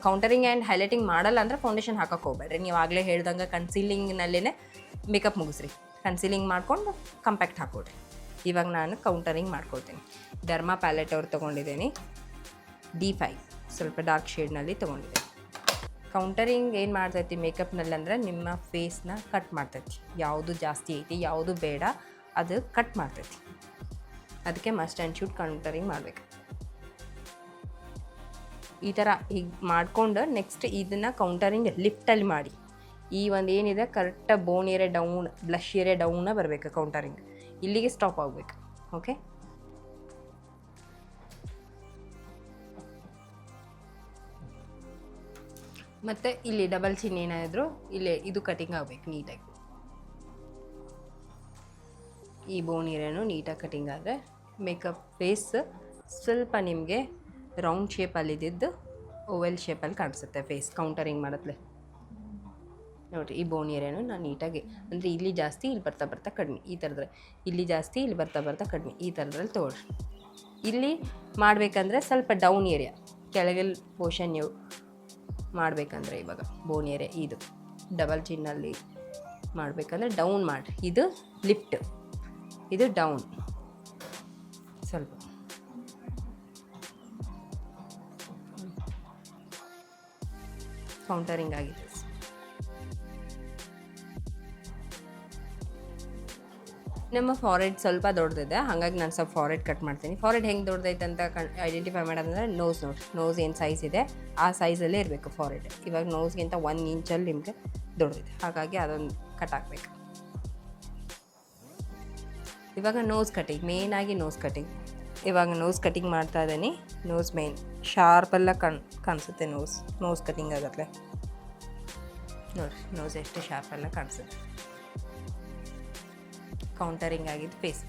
ಕೌಂಟರಿಂಗ್ ಆ್ಯಂಡ್ ಹೈಲೈಟಿಂಗ್ ಮಾಡಲ್ಲ ಅಂದರೆ ಫೌಂಡೇಶನ್ ಹಾಕೋಕೆ ಹೋಗ್ಬೇಡ್ರಿ. ನೀವು ಆಗಲೇ ಹೇಳ್ದಂಗೆ ಕನ್ಸೀಲಿಂಗ್ನಲ್ಲೇ ಮೇಕಪ್ ಮುಗಿಸ್ರಿ. ಕನ್ಸೀಲಿಂಗ್ ಮಾಡ್ಕೊಂಡು ಕಂಪ್ಯಾಕ್ಟ್ ಹಾಕ್ಕೊಡ್ರಿ. ಇವಾಗ ನಾನು ಕೌಂಟರಿಂಗ್ ಮಾಡ್ಕೊಳ್ತೀನಿ. ಧರ್ಮಾ ಪ್ಯಾಲೆಟ್ ಅವ್ರು ತೊಗೊಂಡಿದ್ದೀನಿ, D5 ಸ್ವಲ್ಪ ಡಾರ್ಕ್ ಶೇಡ್ನಲ್ಲಿ ತೊಗೊಂಡಿದ್ದೀನಿ. ಕೌಂಟರಿಂಗ್ ಏನು ಮಾಡ್ತೈತಿ ಮೇಕಪ್ನಲ್ಲಿ ಅಂದರೆ ನಿಮ್ಮ ಫೇಸ್ನ ಕಟ್ ಮಾಡ್ತೈತಿ. ಯಾವುದು ಜಾಸ್ತಿ ಐತಿ ಯಾವುದು ಬೇಡ ಅದು ಕಟ್ ಮಾಡ್ತೈತಿ. ಅದಕ್ಕೆ ಮಸ್ಟ್ ಆ್ಯಂಡ್ ಶುಡ್ ಕೌಂಟರಿಂಗ್ ಮಾಡಬೇಕು. ಈ ಥರ ಹೀಗೆ ಮಾಡಿಕೊಂಡು ನೆಕ್ಸ್ಟ್ ಇದನ್ನು ಕೌಂಟರಿಂಗ್ ಲಿಫ್ಟಲ್ಲಿ ಮಾಡಿ. ಈ ಒಂದು ಏನಿದೆ ಕರೆಕ್ಟ ಬೋನ್ area down, blush area down ಬರಬೇಕು. ಕೌಂಟರಿಂಗ್ ಇಲ್ಲಿಗೆ ಸ್ಟಾಪ್ ಆಗಬೇಕು. ಓಕೆ, ಮತ್ತು ಇಲ್ಲಿ ಡಬಲ್ ಚಿನ್ ಏನಾದರೂ ಇಲ್ಲೇ ಇದು ಕಟಿಂಗ್ ಆಗಬೇಕು ನೀಟಾಗಿ. ಈ ಬೋನ್ ಏರಿಯಾನು ನೀಟಾಗಿ ಕಟಿಂಗ್ ಆದರೆ ಮೇಕಪ್ ಫೇಸ್ ಸ್ವಲ್ಪ ನಿಮಗೆ ರೌಂಡ್ ಶೇಪಲ್ಲಿದ್ದು ಓವೆಲ್ ಶೇಪಲ್ಲಿ ಕಾಣಿಸುತ್ತೆ ಫೇಸ್ ಕೌಂಟರಿಂಗ್ ಮಾಡಿದ್ಲೆ. ನೋಡಿರಿ, ಈ ಬೋನ್ ಏರಿಯಾನು ನಾನು ನೀಟಾಗಿ, ಅಂದರೆ ಇಲ್ಲಿ ಜಾಸ್ತಿ ಇಲ್ಲಿ ಬರ್ತಾ ಕಡಿಮೆ, ಈ ಥರದ್ರೆ ಇಲ್ಲಿ ಜಾಸ್ತಿ ಇಲ್ಲಿ ಬರ್ತಾ ಕಡಿಮೆ, ಈ ಥರದ್ರಲ್ಲಿ ತೊಗೊಳ್ರಿ. ಇಲ್ಲಿ ಮಾಡಬೇಕಂದ್ರೆ ಸ್ವಲ್ಪ ಡೌನ್ ಏರಿಯಾ ಕೆಳಗಲ್ ಪೋರ್ಷನ್ ನೀವು ಮಾಡಬೇಕಂದ್ರೆ ಇವಾಗ ಬೋನ್ ಏರಿಯಾ ಇದು ಡಬಲ್ ಚಿನ್ನಲ್ಲಿ ಮಾಡಬೇಕಂದ್ರೆ ಡೌನ್ ಮಾಡಿರಿ. ಇದು ಲಿಫ್ಟ್, ಇದು ಡೌನ್. ಸ್ವಲ್ಪ ಕೌಂಟರಿಂಗ್ ಆಗಿದೆ. ನಮ್ಮ ಫಾರೆಡ್ ಸ್ವಲ್ಪ ದೊಡ್ಡದಿದೆ, ಹಾಗಾಗಿ ನಾನು ಸ್ವಲ್ಪ ಫಾರೆಡ್ ಕಟ್ ಮಾಡ್ತೀನಿ. ಫಾರೆಡ್ ಹೆಂಗೆ ದೊಡ್ಡದೈತೆ ಅಂತ ಐಡೆಂಟಿಫೈ ಮಾಡೋದಂದರೆ ನೋಸ್ ನೋಡಿ, ನೋಸ್ ಏನು ಸೈಜ್ ಇದೆ ಆ ಸೈಜಲ್ಲೇ ಇರಬೇಕು ಫಾರೆಡ್. ಇವಾಗ ನೋಸ್ಗಿಂತ 1 ಇಂಚಲ್ಲಿ ನಿಮಗೆ ದೊಡ್ಡದಿದೆ, ಹಾಗಾಗಿ ಅದೊಂದು ಕಟ್ ಹಾಕಬೇಕು. ಇವಾಗ ನೋಸ್ ಕಟಿಂಗ್, ಮೇಯ್ನಾಗಿ ನೋಸ್ ಕಟಿಂಗ್. ಇವಾಗ ನೋಸ್ ಕಟಿಂಗ್ ಮಾಡ್ತಾ ಇದ್ದೀನಿ. ನೋಸ್ ಮೇನ್ ಶಾರ್ಪೆಲ್ಲ ಕಾಣಿಸುತ್ತೆ. ನೋಸ್ ಕಟಿಂಗ್ ಆಗತ್ತೆ ನೋಡಿರಿ, ನೋಸ್ ಎಷ್ಟು ಶಾರ್ಪೆಲ್ಲ ಕಾಣಿಸುತ್ತೆ. ಕೌಂಟರಿಂಗ್ ಆಗಿದ್ದು ಫೇಸ್.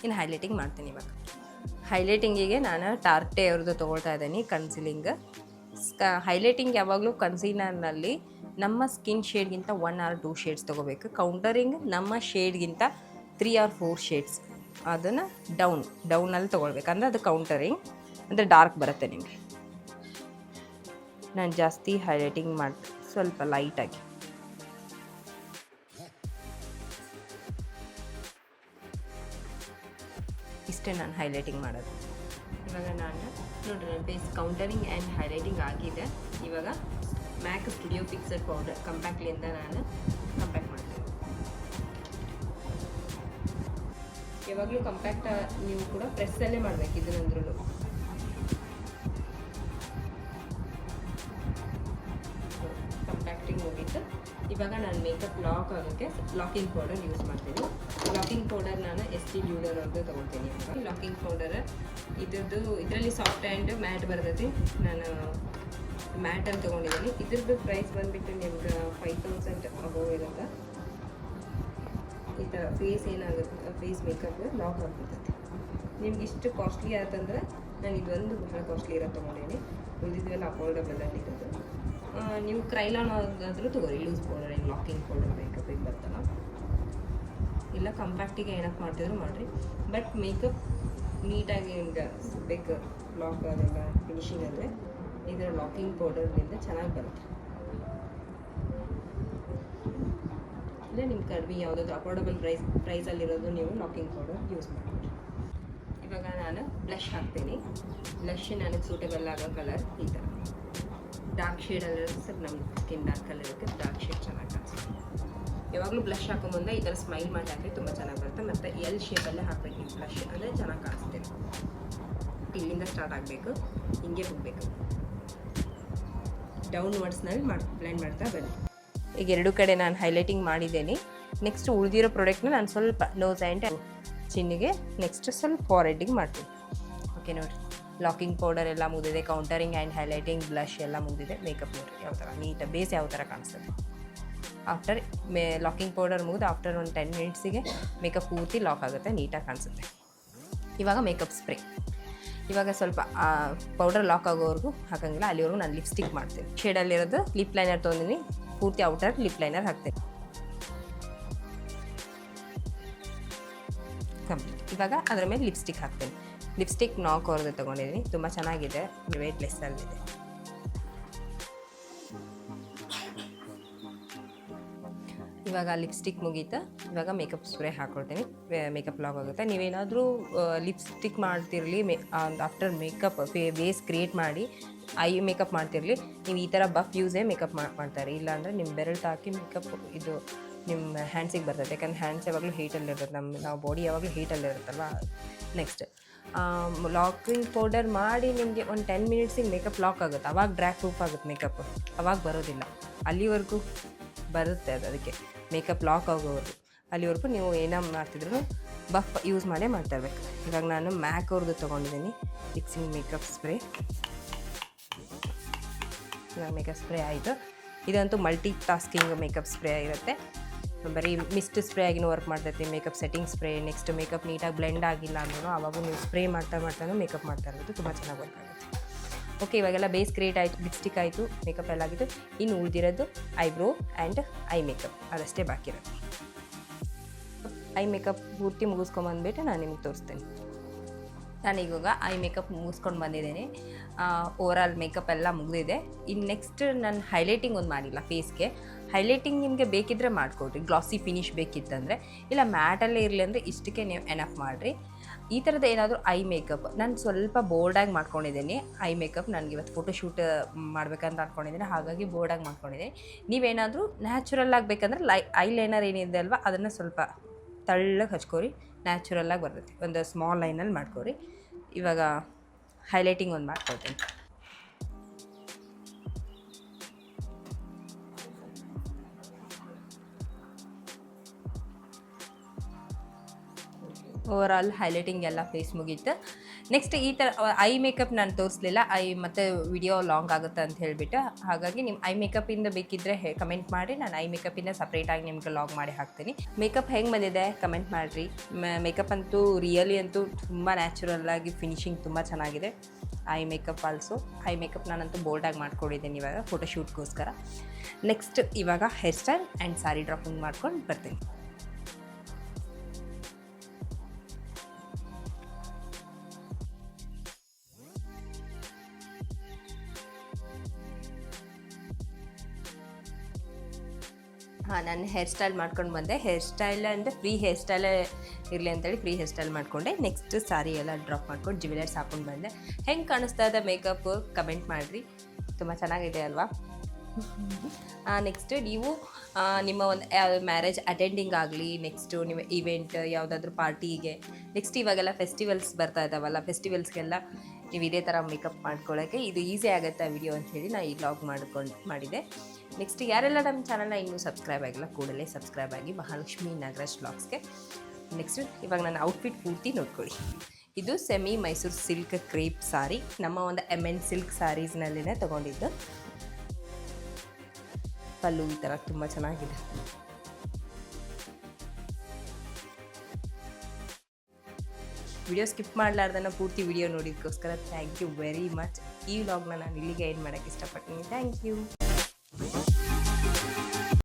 ಇನ್ನು ಹೈಲೈಟಿಂಗ್ ಮಾಡ್ತೀನಿ. ಇವಾಗ ಹೈಲೈಟಿಂಗಿಗೆ ನಾನು ಟಾರ್ಟೆ ಅವ್ರದ್ದು ತೊಗೊಳ್ತಾ ಇದ್ದೀನಿ ಕನ್ಸೀಲಿಂಗ್. ಹೈಲೈಟಿಂಗ್ ಯಾವಾಗಲೂ ಕನ್ಸೀಲರ್ನಲ್ಲಿ ನಮ್ಮ ಸ್ಕಿನ್ ಶೇಡ್ಗಿಂತ 1 or 2 ಶೇಡ್ಸ್ ತೊಗೋಬೇಕು. ಕೌಂಟರಿಂಗ್ ನಮ್ಮ ಶೇಡ್ಗಿಂತ 3 or 4 ಶೇಡ್ಸ್ ಅದನ್ನು ಡೌನಲ್ಲಿ ತೊಗೊಳ್ಬೇಕು. ಅಂದರೆ ಅದು ಕೌಂಟರಿಂಗ್ ಅಂದರೆ ಡಾರ್ಕ್ ಬರುತ್ತೆ ನಿಮಗೆ. ನಾನು ಜಾಸ್ತಿ ಹೈಲೈಟಿಂಗ್ ಮಾಡ್ತೀನಿ, ಸ್ವಲ್ಪ ಲೈಟಾಗಿ. ಇಷ್ಟೇ ನಾನು ಹೈಲೈಟಿಂಗ್ ಮಾಡೋದು. ಇವಾಗ ನಾನು ನೋಡ್ರಿ, ನನ್ನ ಫೇಸ್ ಕೌಂಟರಿಂಗ್ ಆ್ಯಂಡ್ ಹೈಲೈಟಿಂಗ್ ಆಗಿದೆ. ಇವಾಗ ಮ್ಯಾಕ್ ಸ್ಟುಡಿಯೋ ಫಿಕ್ಸರ್ ಪೌಡರ್ ಕಂಪ್ಯಾಕ್ಟ್ಲಿಂದ ನಾನು ಕಂಪ್ಯಾಕ್ಟ್ ಮಾಡ್ತೀನಿ. ಯಾವಾಗಲೂ ಕಂಪ್ಯಾಕ್ಟ್ ನೀವು ಕೂಡ ಪ್ರೆಸ್ಸಲ್ಲೇ ಮಾಡಬೇಕು. ಇದನ್ನಂದ್ರೂ ಕಂಪ್ಯಾಕ್ಟಿಂಗ್ ಹೋಗಿತ್ತು. ಇವಾಗ ನಾನು ಮೇಕಪ್ ಲಾಕ್ ಆಗೋಕ್ಕೆ ಲಾಕಿಂಗ್ ಪೌಡರ್ ಯೂಸ್ ಮಾಡ್ತೀನಿ. ಲಾಕಿಂಗ್ ಪೌಡರ್ ನಾನು ST Lauder ಅವ್ರದ್ದು ತೊಗೊಳ್ತೀನಿ. ಇವಾಗ ಲಾಕಿಂಗ್ ಪೌಡರ್ ಇದರಲ್ಲಿ ಸಾಫ್ಟ್ ಆ್ಯಂಡ್ ಮ್ಯಾಟ್ ಬರ್ತೈತಿ. ನಾನು ಮ್ಯಾಟಲ್ಲಿ ತೊಗೊಂಡಿದ್ದೀನಿ. ಇದ್ರದ್ದು ಪ್ರೈಸ್ ಬಂದುಬಿಟ್ಟು ನಿಮ್ಗೆ 5000 ಅಬೋವ್ ಇರುತ್ತೆ. ಈ ಥರ ಫೇಸ್ ಏನಾಗುತ್ತೆ, ಫೇಸ್ ಮೇಕಪ್ ಲಾಕ್ ಆಗಿಬಿಡ್ತೈತಿ. ನಿಮ್ಗೆ ಇಷ್ಟು ಕಾಸ್ಟ್ಲಿ ಆಯ್ತಂದ್ರೆ ನಾನು ಇದೊಂದು ಬಹಳ ಕಾಸ್ಟ್ಲಿ ಇರೋ ತೊಗೊಂಡೇನಿ. ಉಳಿದಿದ್ವೆಲ್ಲ ಅಫೋರ್ಡಬಲಲ್ಲಿ ಇರೋದು. ನೀವು ಕ್ರೈಲಾನ್ ಆದರೂ ತೊಗೊಳ್ಳಿ, ಲೂಸ್ ಪೌಡರ್, ಏನು ಲಾಕಿಂಗ್ ಪೌಡರ್ ಮೇಕಪ್ಪಿಗೆ ಬರ್ತಲ್ಲ. ಇಲ್ಲ ಇಲ್ಲ ಕಾಂಪ್ಯಾಕ್ಟಿಗೆ ಏನಕ್ಕೆ ಮಾಡ್ತಿದ್ರು ಮಾಡಿರಿ, ಬಟ್ ಮೇಕಪ್ ನೀಟಾಗಿ ಹಿಂಗೆ ಬೇಕು ಲಾಕ್ ಅದೆಲ್ಲ ಫಿನಿಶಿಂಗ್ ಅಂದರೆ ಇದರ ಲಾಕಿಂಗ್ ಪೌಡರ್ನಿಂದ ಚೆನ್ನಾಗಿ ಬರುತ್ತೆ. ಇಲ್ಲ ನಿಮ್ಮ ಕಡಿಮೆ ಯಾವುದಾದ್ರು ಅಫೋರ್ಡಬಲ್ ಪ್ರೈಸಲ್ಲಿರೋದು ನೀವು ಲಾಕಿಂಗ್ ಪೌಡರ್ ಯೂಸ್ ಮಾಡ್ತೀರಿ. ಇವಾಗ ನಾನು ಬ್ಲಷ್ ಹಾಕ್ತೀನಿ. ಬ್ಲಷ್ ನನಗೆ ಸೂಟೇಬಲ್ ಆಗೋ ಕಲರ್ ಈ ಥರ ಡಾರ್ಕ್ ಶೇಡಲ್ಲಿ ಸ್ವಲ್ಪ ನಮ್ಮ ಸ್ಕಿನ್ ಡಾರ್ಕ್ ಕಲರ್ ಇರುತ್ತೆ, ಡಾರ್ಕ್ ಶೇಡ್ ಚೆನ್ನಾಗಿ ಕಾಣಿಸುತ್ತೆ. ಯಾವಾಗಲೂ ಬ್ಲಷ್ ಹಾಕೋ ಮುಂದೆ ಈ ಥರ ಸ್ಮೈಲ್ ಮಾಡಿ ಹಾಕಿ ತುಂಬ ಚೆನ್ನಾಗಿ ಬರುತ್ತೆ. ಮತ್ತು ಎಲ್ ಶೇಪಲ್ಲೇ ಹಾಕಬೇಕು ನೀವು ಬ್ಲಷ್, ಅಂದರೆ ಚೆನ್ನಾಗಿ ಕಾಣಿಸುತ್ತೆ. ಇಲ್ಲಿಂದ ಸ್ಟಾರ್ಟ್ ಆಗಬೇಕು, ಹಿಂಗೆ ಹೋಗಬೇಕು, ಡೌನ್ವರ್ಡ್ಸ್ನಲ್ಲಿ ಬ್ಲೆಂಡ್ ಮಾಡ್ತಾ ಬನ್ನಿ. ಈಗ ಎರಡು ಕಡೆ ನಾನು ಹೈಲೈಟಿಂಗ್ ಮಾಡಿದ್ದೇನೆ. ನೆಕ್ಸ್ಟ್ ಉಳಿದಿರೋ ಪ್ರಾಡಕ್ಟ್ನ ನಾನು ಸ್ವಲ್ಪ ನೋಸ್ ಆ್ಯಂಡ್ ಚಿನ್ನಿಗೆ, ನೆಕ್ಸ್ಟ್ ಸ್ವಲ್ಪ ಫಾರೆಡ್ಡಿಗೆ ಮಾಡ್ತೀನಿ. ಓಕೆ ನೋಡಿರಿ, ಲಾಕಿಂಗ್ ಪೌಡರ್ ಎಲ್ಲ ಮುಗಿದಿದೆ, ಕೌಂಟರಿಂಗ್ ಆ್ಯಂಡ್ ಹೈಲೈಟಿಂಗ್ ಬ್ಲಷ್ ಎಲ್ಲ ಮುಗಿದಿದೆ. ಮೇಕಪ್ ನೋಡಿ ಯಾವ ಥರ ನೀಟಾಗಿ ಬೇಸ್ ಯಾವ ಥರ ಕಾಣಿಸ್ತದೆ. ಆಫ್ಟರ್ ಲಾಕಿಂಗ್ ಪೌಡರ್ ಮುಗಿದು ಆಫ್ಟರ್ ಒಂದು 10 ಮಿನಿಟ್ಸಿಗೆ ಮೇಕಪ್ ಪೂರ್ತಿ ಲಾಕ್ ಆಗುತ್ತೆ, ನೀಟಾಗಿ ಕಾಣಿಸುತ್ತೆ. ಇವಾಗ ಮೇಕಪ್ ಸ್ಪ್ರೇ, ಇವಾಗ ಸ್ವಲ್ಪ ಪೌಡರ್ ಲಾಕ್ ಆಗೋವರೆಗೂ ಹಾಕೋಂಗಿಲ್ಲ, ಅಲ್ಲಿವರೆಗೂ ನಾನು ಲಿಪ್ಸ್ಟಿಕ್ ಮಾಡ್ತೀನಿ. ಶೇಡಲ್ಲಿರೋದು ಲಿಪ್ ಲೈನರ್ ತೊಗೊಂಡಿನಿ, ಪೂರ್ತಿ ಔಟರ್ ಲಿಪ್ ಲೈನರ್ ಹಾಕ್ತೀನಿ ಕಂಪ್ಲೀಟ್. ಇವಾಗ ಅದರ ಮೇಲೆ ಲಿಪ್ಸ್ಟಿಕ್ ಹಾಕ್ತೀನಿ. ಲಿಪ್ಸ್ಟಿಕ್ ನಾಕ್ ಅವ್ರದ್ದು ತೊಗೊಂಡಿದ್ದೀನಿ, ತುಂಬ ಚೆನ್ನಾಗಿದೆ, ವೇಟ್ಲೆಸ್ಸಲ್ಲಿದೆ. ಇವಾಗ ಲಿಪ್ಸ್ಟಿಕ್ ಮುಗೀತಾ, ಇವಾಗ ಮೇಕಪ್ ಸ್ಪ್ರೇ ಹಾಕ್ಕೊಳ್ತೀನಿ. ಮೇಕಪ್ ಲಾಕ್ ಆಗುತ್ತೆ. ನೀವೇನಾದರೂ ಲಿಪ್ಸ್ಟಿಕ್ ಮಾಡ್ತಿರಲಿ, ಆಫ್ಟರ್ ಮೇಕಪ್ ಬೇಸ್ ಕ್ರಿಯೇಟ್ ಮಾಡಿ ಐ ಮೇಕಪ್ ಮಾಡ್ತಿರಲಿ, ನೀವು ಈ ಥರ ಬಫ್ ಯೂಸೇ ಮೇಕಪ್ ಮಾಡ್ತಾರೆ. ಇಲ್ಲಾಂದರೆ ನಿಮ್ಮ ಬೆರಳು ಹಾಕಿ ಮೇಕಪ್ ಇದು ನಿಮ್ಮ ಹ್ಯಾಂಡ್ಸಿಗೆ ಬರ್ತದೆ. ಯಾಕಂದ್ರೆ ಹ್ಯಾಂಡ್ಸ್ ಯಾವಾಗಲೂ ಹೀಟಲ್ಲಿರುತ್ತೆ, ನಾವು ಬಾಡಿ ಯಾವಾಗಲೂ ಹೀಟಲ್ಲಿರುತ್ತಲ್ವ. ನೆಕ್ಸ್ಟ್ ಲಾಕಿಂಗ್ ಪೌಡರ್ ಮಾಡಿ ನಿಮಗೆ ಒಂದು 10 ಮಿನಿಟ್ಸಿಗೆ ಮೇಕಪ್ ಲಾಕ್ ಆಗುತ್ತೆ, ಅವಾಗ ಡ್ರ್ಯಾಗ್ ಪ್ರೂಫ್ ಆಗುತ್ತೆ ಮೇಕಪ್, ಅವಾಗ ಬರೋದಿಲ್ಲ. ಅಲ್ಲಿವರೆಗೂ ಬರುತ್ತೆ ಅದಕ್ಕೆ ಮೇಕಪ್ ಲಾಕ್ ಆಗೋವರೆಗೂ. ಅಲ್ಲಿವರೆಗೂ ನೀವು ಏನೋ ಮಾಡ್ತಿದ್ರು ಬಫ್ ಯೂಸ್ ಮಾಡೇ ಮಾಡ್ತಾ ಇರಬೇಕು. ಇವಾಗ ನಾನು ಮ್ಯಾಕ್ ಅವ್ರದ್ದು ತೊಗೊಂಡಿದ್ದೀನಿ ಫಿಕ್ಸಿಂಗ್ ಮೇಕಪ್ ಸ್ಪ್ರೇ. ಇವಾಗ ಮೇಕಪ್ ಸ್ಪ್ರೇ ಆಯಿತು. ಇದಂತೂ ಮಲ್ಟಿ ಟಾಸ್ಕಿಂಗ್ ಮೇಕಪ್ ಸ್ಪ್ರೇ ಇರುತ್ತೆ. ಬರೀ ಮಿಸ್ಟ್ ಸ್ಪ್ರೇ ಆಗಿನೂ ವರ್ಕ್ ಮಾಡ್ತೈತಿ, makeup setting spray. Next makeup ನೀಟಾಗಿ ಬ್ಲೆಂಡ್ ಆಗಿಲ್ಲ ಅಂದ್ರೂ ಆವಾಗೂ ನೀವು ಸ್ಪ್ರೇ ಮಾಡ್ತಾ ಮೇಕಪ್ ಮಾಡ್ತಾ ಇರೋದು ತುಂಬ ಚೆನ್ನಾಗಿ ವರ್ಕ್ ಆಗುತ್ತೆ. ಓಕೆ, ಇವಾಗೆಲ್ಲ ಬೇಸ್ ಕ್ರಿಯೇಟ್ ಆಯಿತು, ಲಿಪ್ಸ್ಟಿಕ್ ಆಯಿತು, ಮೇಕಪ್ ಎಲ್ಲ ಆಗಿತ್ತು. ಇನ್ನು ಉಳಿದಿರೋದು ಐಬ್ರೋ ಆ್ಯಂಡ್ ಐ ಮೇಕಪ್, ಅದಷ್ಟೇ ಬಾಕಿ ಇರುತ್ತೆ. ಐ ಮೇಕಪ್ ಪೂರ್ತಿ ಮುಗಿಸ್ಕೊಂಬಂದ್ಬಿಟ್ಟು ನಾನು ನಿಮಗೆ ತೋರಿಸ್ತೇನೆ. ನಾನೀಗ ಐ ಮೇಕಪ್ ಮುಗಿಸ್ಕೊಂಡು ಬಂದಿದ್ದೇನೆ. ಓವರಾಲ್ ಮೇಕಪ್ ಎಲ್ಲ ಮುಗಿದಿದೆ. ಇನ್ನು ನೆಕ್ಸ್ಟ್ ನಾನು ಹೈಲೈಟಿಂಗ್ ಒಂದು ಮಾಡಿಲ್ಲ ಫೇಸ್ಗೆ. ಹೈಲೈಟಿಂಗ್ ನಿಮಗೆ ಬೇಕಿದ್ದರೆ ಮಾಡಿಕೊಡ್ರಿ, ಗ್ಲಾಸಿ ಫಿನಿಶ್ ಬೇಕಿತ್ತಂದರೆ. ಇಲ್ಲ ಮ್ಯಾಟಲ್ಲೇ ಇರಲಿ ಅಂದರೆ ಇಷ್ಟಕ್ಕೆ ನೀವು ಎನಫ್ ಮಾಡಿರಿ. ಈ ಥರದ ಏನಾದರೂ ಐ ಮೇಕಪ್ ನಾನು ಸ್ವಲ್ಪ ಬೋಲ್ಡಾಗಿ ಮಾಡ್ಕೊಂಡಿದ್ದೀನಿ. ಐ ಮೇಕಪ್ ನನಗೆ ಇವತ್ತು ಫೋಟೋಶೂಟ್ ಮಾಡಬೇಕಂತ ಅಂದ್ಕೊಂಡಿದ್ದೀನಿ, ಹಾಗಾಗಿ ಬೋಲ್ಡಾಗಿ ಮಾಡ್ಕೊಂಡಿದ್ದೀನಿ. ನೀವೇನಾದರೂ ನ್ಯಾಚುರಲ್ ಆಗಬೇಕಂದ್ರೆ ಐ ಲೈನರ್ ಏನಿದೆ ಅಲ್ವಾ, ಅದನ್ನು ಸ್ವಲ್ಪ ತಳ್ಳಗೆ ಹಚ್ಕೋರಿ, ನ್ಯಾಚುರಲ್ಲಾಗಿ ಬರ್ತೈತಿ. ಒಂದು ಸ್ಮಾಲ್ ಲೈನಲ್ಲಿ ಮಾಡ್ಕೋರಿ. ಇವಾಗ ಹೈಲೈಟಿಂಗ್ ಒಂದು ಮಾಡ್ಕೊಳ್ತೀನಿ. ಓವರಾಲ್ ಹೈಲೈಟಿಂಗ್ ಎಲ್ಲ ಫೇಸ್ ಮುಗೀತು. ನೆಕ್ಸ್ಟ್ ಈ ಥರ ಐ ಮೇಕಪ್ ನಾನು ತೋರಿಸಲಿಲ್ಲ, ಮತ್ತು ವಿಡಿಯೋ ಲಾಂಗ್ ಆಗುತ್ತೆ ಅಂತ ಹೇಳಿಬಿಟ್ಟು. ಹಾಗಾಗಿ ನಿಮ್ಮ ಐ ಮೇಕಪ್ಪಿಂದ ಬೇಕಿದ್ದರೆ ಕಮೆಂಟ್ ಮಾಡಿ, ನಾನು ಐ ಮೇಕಪ್ಪಿಂದ ಸಪ್ರೇಟಾಗಿ ನಿಮ್ಗೆ ಲಾಗ್ ಮಾಡಿ ಹಾಕ್ತೀನಿ. ಮೇಕಪ್ ಹೆಂಗೆ ಬಂದಿದೆ ಕಮೆಂಟ್ ಮಾಡಿರಿ. ಮೇಕಪ್ ಅಂತೂ ರಿಯಲಿ ಅಂತೂ ತುಂಬ ನ್ಯಾಚುರಲ್ಲಾಗಿ ಫಿನಿಶಿಂಗ್ ತುಂಬ ಚೆನ್ನಾಗಿದೆ. I makeup also, I makeup ನಾನಂತೂ ಬೋಲ್ಡಾಗಿ ಮಾಡ್ಕೊಂಡಿದ್ದೀನಿ ಇವಾಗ ಫೋಟೋಶೂಟ್ಗೋಸ್ಕರ. ನೆಕ್ಸ್ಟ್ ಇವಾಗ hair style and sari dropping ಮಾಡ್ಕೊಂಡು ಬರ್ತೀನಿ. ನಾನು ಹೇರ್ ಸ್ಟೈಲ್ ಮಾಡ್ಕೊಂಡು ಬಂದೆ. ಹೇರ್ ಸ್ಟೈಲ್ ಅಂದರೆ ಫ್ರೀ ಹೇರ್ ಸ್ಟೈಲೇ ಇರಲಿ ಅಂತೇಳಿ ಫ್ರೀ ಹೇರ್ ಸ್ಟೈಲ್ ಮಾಡಿಕೊಂಡೆ. ನೆಕ್ಸ್ಟ್ ಸ್ಯಾರಿ ಎಲ್ಲ ಡ್ರಾಪ್ ಮಾಡ್ಕೊಂಡು ಜ್ಯುವೆಲರ್ಸ್ ಹಾಕ್ಕೊಂಡು ಬಂದೆ. ಹೆಂಗೆ ಕಾಣಿಸ್ತಾ ಇದೆ ಮೇಕಪ್ ಕಮೆಂಟ್ ಮಾಡಿರಿ, ತುಂಬ ಚೆನ್ನಾಗಿದೆ ಅಲ್ವಾ. ನೆಕ್ಸ್ಟ್ ನೀವು ನಿಮ್ಮ ಒಂದು ಮ್ಯಾರೇಜ್ ಅಟೆಂಡಿಂಗ್ ಆಗಲಿ, ನೆಕ್ಸ್ಟು ನಿಮ್ಮ ಇವೆಂಟ್ ಯಾವುದಾದ್ರೂ ಪಾರ್ಟಿಗೆ, ನೆಕ್ಸ್ಟ್ ಇವಾಗೆಲ್ಲ ಫೆಸ್ಟಿವಲ್ಸ್ ಬರ್ತಾ ಇದ್ದಾವಲ್ಲ, ಫೆಸ್ಟಿವಲ್ಸ್ಗೆಲ್ಲ ನೀವು ಇದೇ ಥರ ಮೇಕಪ್ ಮಾಡ್ಕೊಳ್ಳೋಕ್ಕೆ ಇದು ಈಸಿ ಆಗುತ್ತೆ ವಿಡಿಯೋ ಅಂಥೇಳಿ ನಾನು ಈ ವ್ಲಾಗ್ ಮಾಡಿದೆ. ನೆಕ್ಸ್ಟ್ ಯಾರೆಲ್ಲ ನಮ್ಮ ಚಾನಲ್ನ ಇನ್ನೂ ಸಬ್ಸ್ಕ್ರೈಬ್ ಆಗಿಲ್ಲ ಕೂಡಲೇ ಸಬ್ಸ್ಕ್ರೈಬ್ ಆಗಿ, ಮಹಾಲಕ್ಷ್ಮಿ ನಾಗರಾಜ್ ವ್ಲಾಗ್ಸ್ಗೆ. ನೆಕ್ಸ್ಟ್ ಇವಾಗ ನನ್ನ ಔಟ್ಫಿಟ್ ಪೂರ್ತಿ ನೋಡ್ಕೊಳ್ಳಿ. ಇದು ಸೆಮಿ ಮೈಸೂರು ಸಿಲ್ಕ್ ಕ್ರೇಪ್ ಸಾರಿ, ನಮ್ಮ ಒಂದು MN ಸಿಲ್ಕ್ ಸ್ಯಾರೀಸ್ನಲ್ಲಿನೇ ತೊಗೊಂಡಿದ್ದು. ಪಲ್ಲು ಈ ಥರ ತುಂಬ ಚೆನ್ನಾಗಿದೆ. ವಿಡಿಯೋ ಸ್ಕಿಪ್ ಮಾಡಲಾರ್ದನ್ನ ಪೂರ್ತಿ ವಿಡಿಯೋ ನೋಡಿದ್ದಕ್ಕೋಸ್ಕರ ಥ್ಯಾಂಕ್ ಯು ವೆರಿ ಮಚ್. ಈ ವ್ಲಾಗ್ನ ನಾನು ಇಲ್ಲಿಗೆ ಎಂಡ್ ಮಾಡೋಕ್ಕೆ ಇಷ್ಟಪಡ್ತೀನಿ. Thank you.